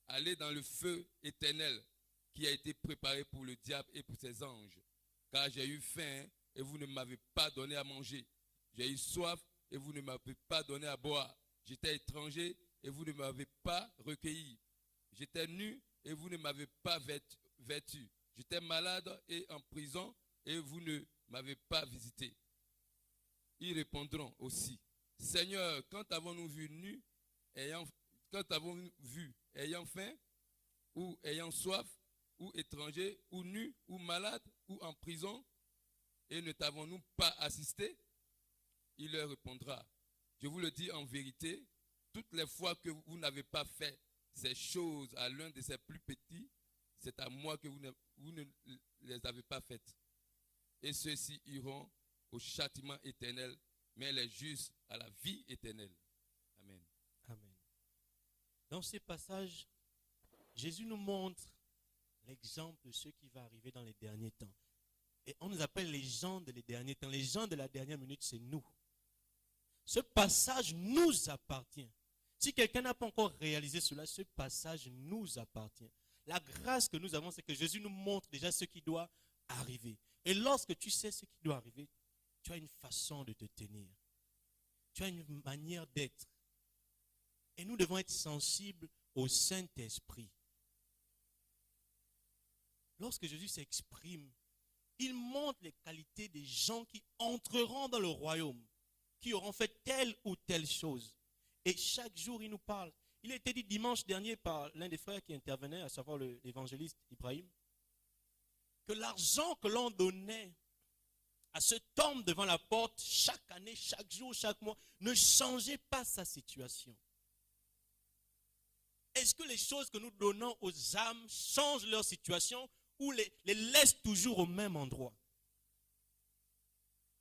allez dans le feu éternel qui a été préparé pour le diable et pour ses anges. Car j'ai eu faim et vous ne m'avez pas donné à manger. J'ai eu soif et vous ne m'avez pas donné à boire. J'étais étranger et vous ne m'avez pas recueilli. J'étais nu et vous ne m'avez pas vêtu. J'étais malade et en prison et vous ne m'avez pas visité. Ils répondront aussi, Seigneur, quand avons-nous vu nu, quand avons-nous vu ayant faim, ou ayant soif, ou étranger, ou nu, ou malade, ou en prison, et ne t'avons-nous pas assisté? Il leur répondra, je vous le dis en vérité, toutes les fois que vous n'avez pas fait ces choses à l'un de ces plus petits, c'est à moi que vous ne les avez pas faites. Et ceux-ci iront au châtiment éternel, mais les justes à la vie éternelle. Amen. Amen. Dans ces passages, Jésus nous montre l'exemple de ce qui va arriver dans les derniers temps. Et on nous appelle les gens des derniers temps. Les gens de la dernière minute, c'est nous. Ce passage nous appartient. Si quelqu'un n'a pas encore réalisé cela, ce passage nous appartient. La grâce que nous avons, c'est que Jésus nous montre déjà ce qui doit arriver. Et lorsque tu sais ce qui doit arriver, tu as une façon de te tenir. Tu as une manière d'être. Et nous devons être sensibles au Saint-Esprit. Lorsque Jésus s'exprime, il montre les qualités des gens qui entreront dans le royaume, qui auront fait telle ou telle chose. Et chaque jour, il nous parle. Il a été dit dimanche dernier par l'un des frères qui intervenait, à savoir l'évangéliste Ibrahim, que l'argent que l'on donnait à cet homme devant la porte, chaque année, chaque jour, chaque mois, ne changeait pas sa situation. Est-ce que les choses que nous donnons aux âmes changent leur situation ou les laissent toujours au même endroit?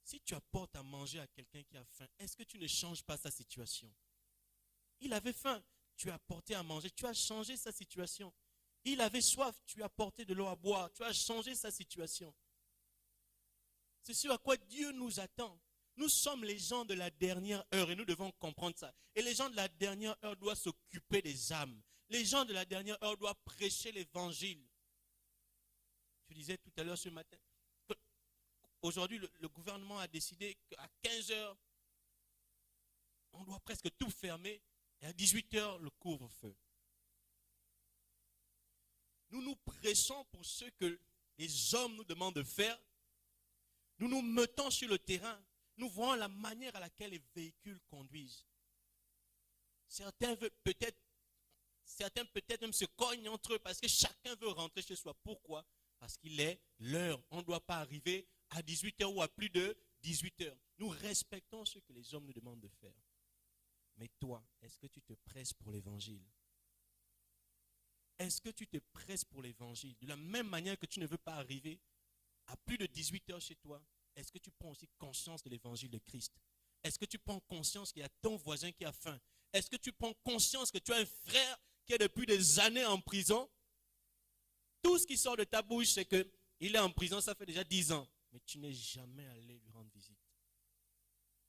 Si tu apportes à manger à quelqu'un qui a faim, est-ce que tu ne changes pas sa situation? Il avait faim, tu as apporté à manger, tu as changé sa situation. Il avait soif, tu as apporté de l'eau à boire, tu as changé sa situation. C'est ce à quoi Dieu nous attend. Nous sommes les gens de la dernière heure et nous devons comprendre ça. Et les gens de la dernière heure doivent s'occuper des âmes. Les gens de la dernière heure doivent prêcher l'évangile. Je disais tout à l'heure ce matin, aujourd'hui le gouvernement a décidé qu'à 15 heures, on doit presque tout fermer et à 18 heures, le couvre-feu. Nous nous pressons pour ce que les hommes nous demandent de faire. Nous nous mettons sur le terrain. Nous voyons la manière à laquelle les véhicules conduisent. Certains peut-être même se cognent entre eux parce que chacun veut rentrer chez soi. Pourquoi? Parce qu'il est l'heure. On ne doit pas arriver à 18h ou à plus de 18h. Nous respectons ce que les hommes nous demandent de faire. Mais toi, est-ce que tu te presses pour l'évangile? Est-ce que tu te presses pour l'évangile? De la même manière que tu ne veux pas arriver à plus de 18 heures chez toi, est-ce que tu prends aussi conscience de l'évangile de Christ? Est-ce que tu prends conscience qu'il y a ton voisin qui a faim? Est-ce que tu prends conscience que tu as un frère qui est depuis des années en prison? Tout ce qui sort de ta bouche, c'est qu'il est en prison, ça fait déjà 10 ans. Mais tu n'es jamais allé lui rendre visite.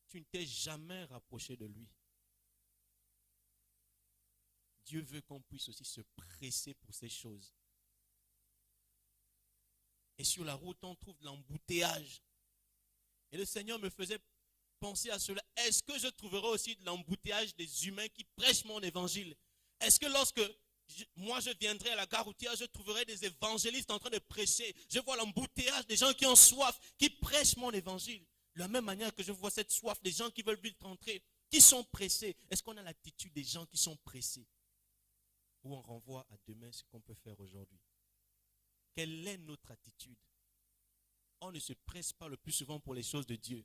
Tu ne t'es jamais rapproché de lui. Dieu veut qu'on puisse aussi se presser pour ces choses. Et sur la route, on trouve de l'embouteillage. Et le Seigneur me faisait penser à cela. Est-ce que je trouverai aussi de l'embouteillage des humains qui prêchent mon évangile? Est-ce que lorsque moi je viendrai à la gare routière, je trouverai des évangélistes en train de prêcher? Je vois l'embouteillage des gens qui ont soif, qui prêchent mon évangile. De la même manière que je vois cette soif des gens qui veulent vite rentrer, qui sont pressés. Est-ce qu'on a l'attitude des gens qui sont pressés? Ou on renvoie à demain ce qu'on peut faire aujourd'hui? Quelle est notre attitude? On ne se presse pas le plus souvent pour les choses de Dieu.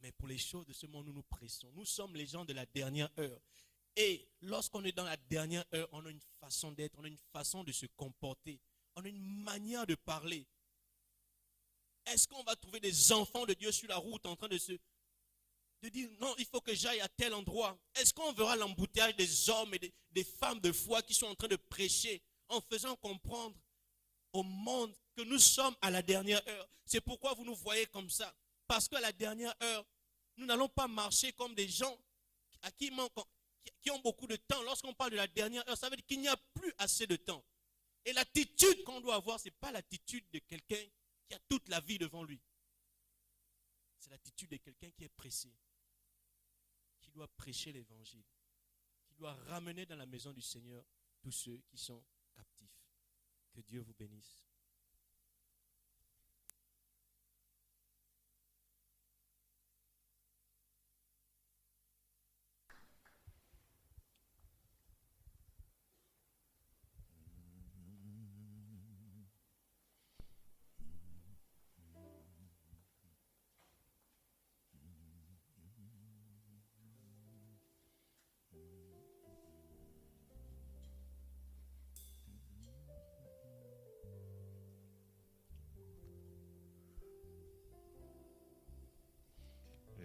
Mais pour les choses de ce monde, nous nous pressons. Nous sommes les gens de la dernière heure. Et lorsqu'on est dans la dernière heure, on a une façon d'être, on a une façon de se comporter, on a une manière de parler. Est-ce qu'on va trouver des enfants de Dieu sur la route en train de dire non, il faut que j'aille à tel endroit? Est-ce qu'on verra l'embouteillage des hommes et des femmes de foi qui sont en train de prêcher en faisant comprendre au monde que nous sommes à la dernière heure? C'est pourquoi vous nous voyez comme ça. Parce qu'à la dernière heure, nous n'allons pas marcher comme des gens qui ont beaucoup de temps. Lorsqu'on parle de la dernière heure, ça veut dire qu'il n'y a plus assez de temps. Et l'attitude qu'on doit avoir, ce n'est pas l'attitude de quelqu'un qui a toute la vie devant lui. C'est l'attitude de quelqu'un qui est pressé, qui doit prêcher l'évangile, qui doit ramener dans la maison du Seigneur tous ceux qui sont captifs. Que Dieu vous bénisse.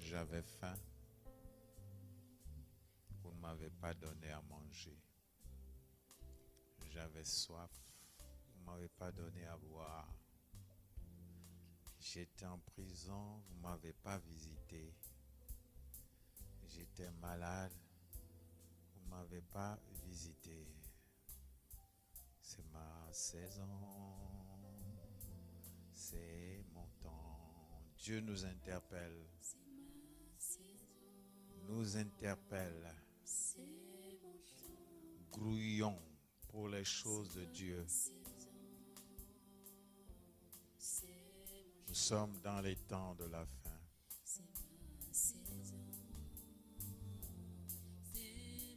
J'avais faim. Vous ne m'avez pas donné à manger. J'avais soif. Vous ne m'avez pas donné à boire. J'étais en prison. Vous ne m'avez pas visité. J'étais malade. Vous ne m'avez pas visité. C'est ma saison. C'est mon temps. Dieu nous interpelle. Nous interpelle. Grouillons pour les choses de Dieu. Nous sommes dans les temps de la fin.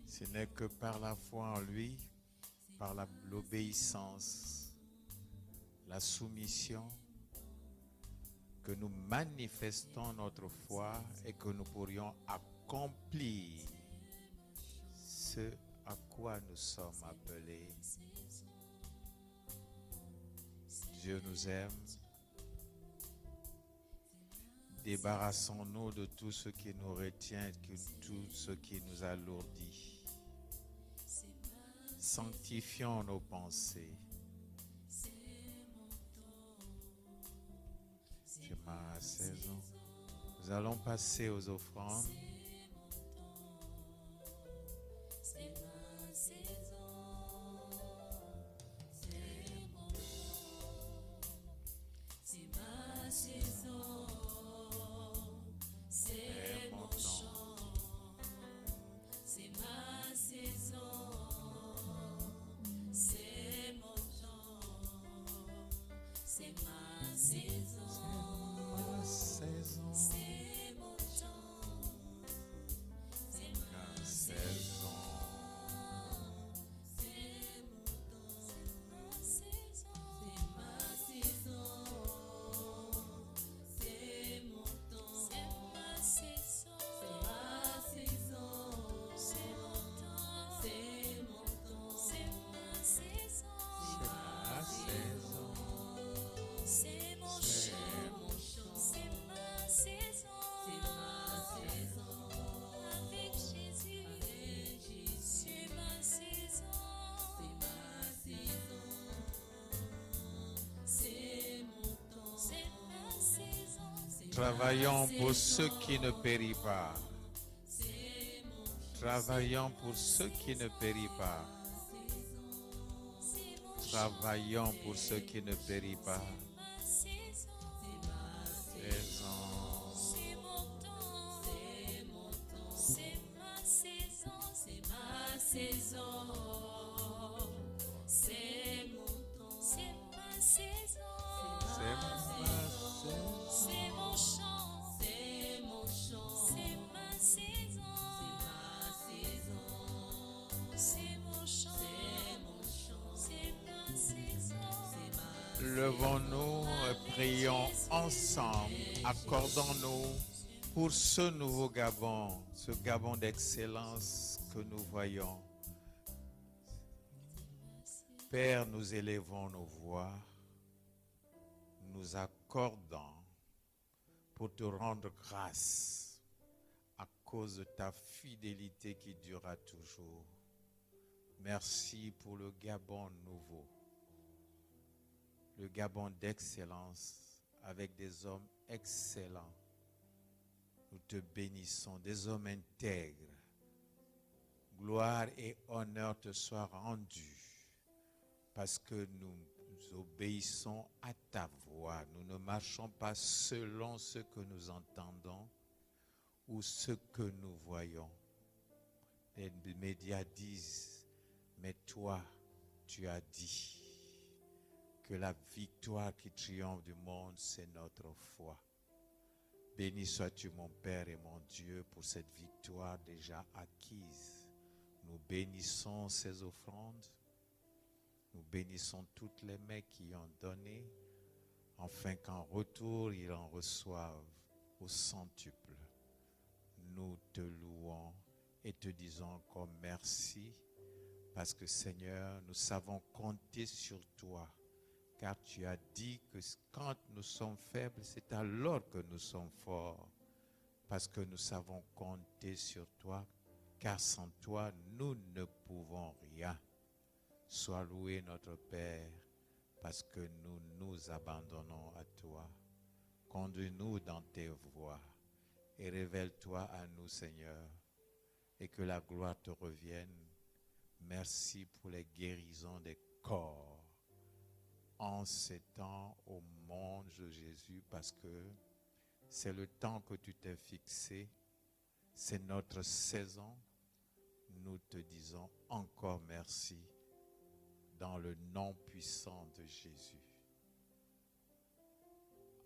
Ce n'est que par la foi en lui, par l'obéissance, la soumission, que nous manifestons notre foi et que nous pourrions accomplir ce à quoi nous sommes appelés. Dieu nous aime. Débarrassons-nous de tout ce qui nous retient, de tout ce qui nous alourdit. Sanctifions nos pensées. C'est ma saison. Nous allons passer aux offrandes. Travaillons pour ceux qui ne périssent pas. Travaillons pour ceux qui ne périssent pas. Travaillons pour ceux qui ne périssent pas. Saison. C'est mon temps, c'est ma saison, c'est ma saison. C'est mon temps, c'est ma saison. C'est mon chant, c'est ma saison. C'est mon chant, c'est ma saison. Levons-nous et prions ensemble. Accordons-nous pour ce nouveau Gabon, ce Gabon d'excellence que nous voyons. Père, nous élevons nos voix, nous accordons pour te rendre grâce à cause de ta fidélité qui durera toujours. Merci pour le Gabon nouveau, le Gabon d'excellence avec des hommes excellents. Nous te bénissons, des hommes intègres. Gloire et honneur te soient rendus parce que nous obéissons à ta voix. Nous ne marchons pas selon ce que nous entendons ou ce que nous voyons. Les médias disent, mais toi, tu as dit que la victoire qui triomphe du monde, c'est notre foi. Béni sois-tu mon Père et mon Dieu pour cette victoire déjà acquise. Nous bénissons ces offrandes. Nous bénissons toutes les mains qui ont donné, afin qu'en retour, ils en reçoivent au centuple. Nous te louons et te disons encore merci, parce que Seigneur, nous savons compter sur toi, car tu as dit que quand nous sommes faibles, c'est alors que nous sommes forts, parce que nous savons compter sur toi, car sans toi, nous ne pouvons rien. Sois loué notre Père, parce que nous nous abandonnons à toi. Conduis-nous dans tes voies et révèle-toi à nous, Seigneur, et que la gloire te revienne. Merci pour les guérisons des corps en ces temps au monde de Jésus, parce que c'est le temps que tu t'es fixé, c'est notre saison. Nous te disons encore merci. Dans le nom puissant de Jésus.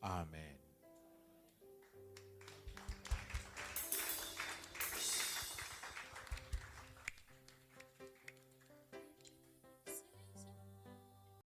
Amen.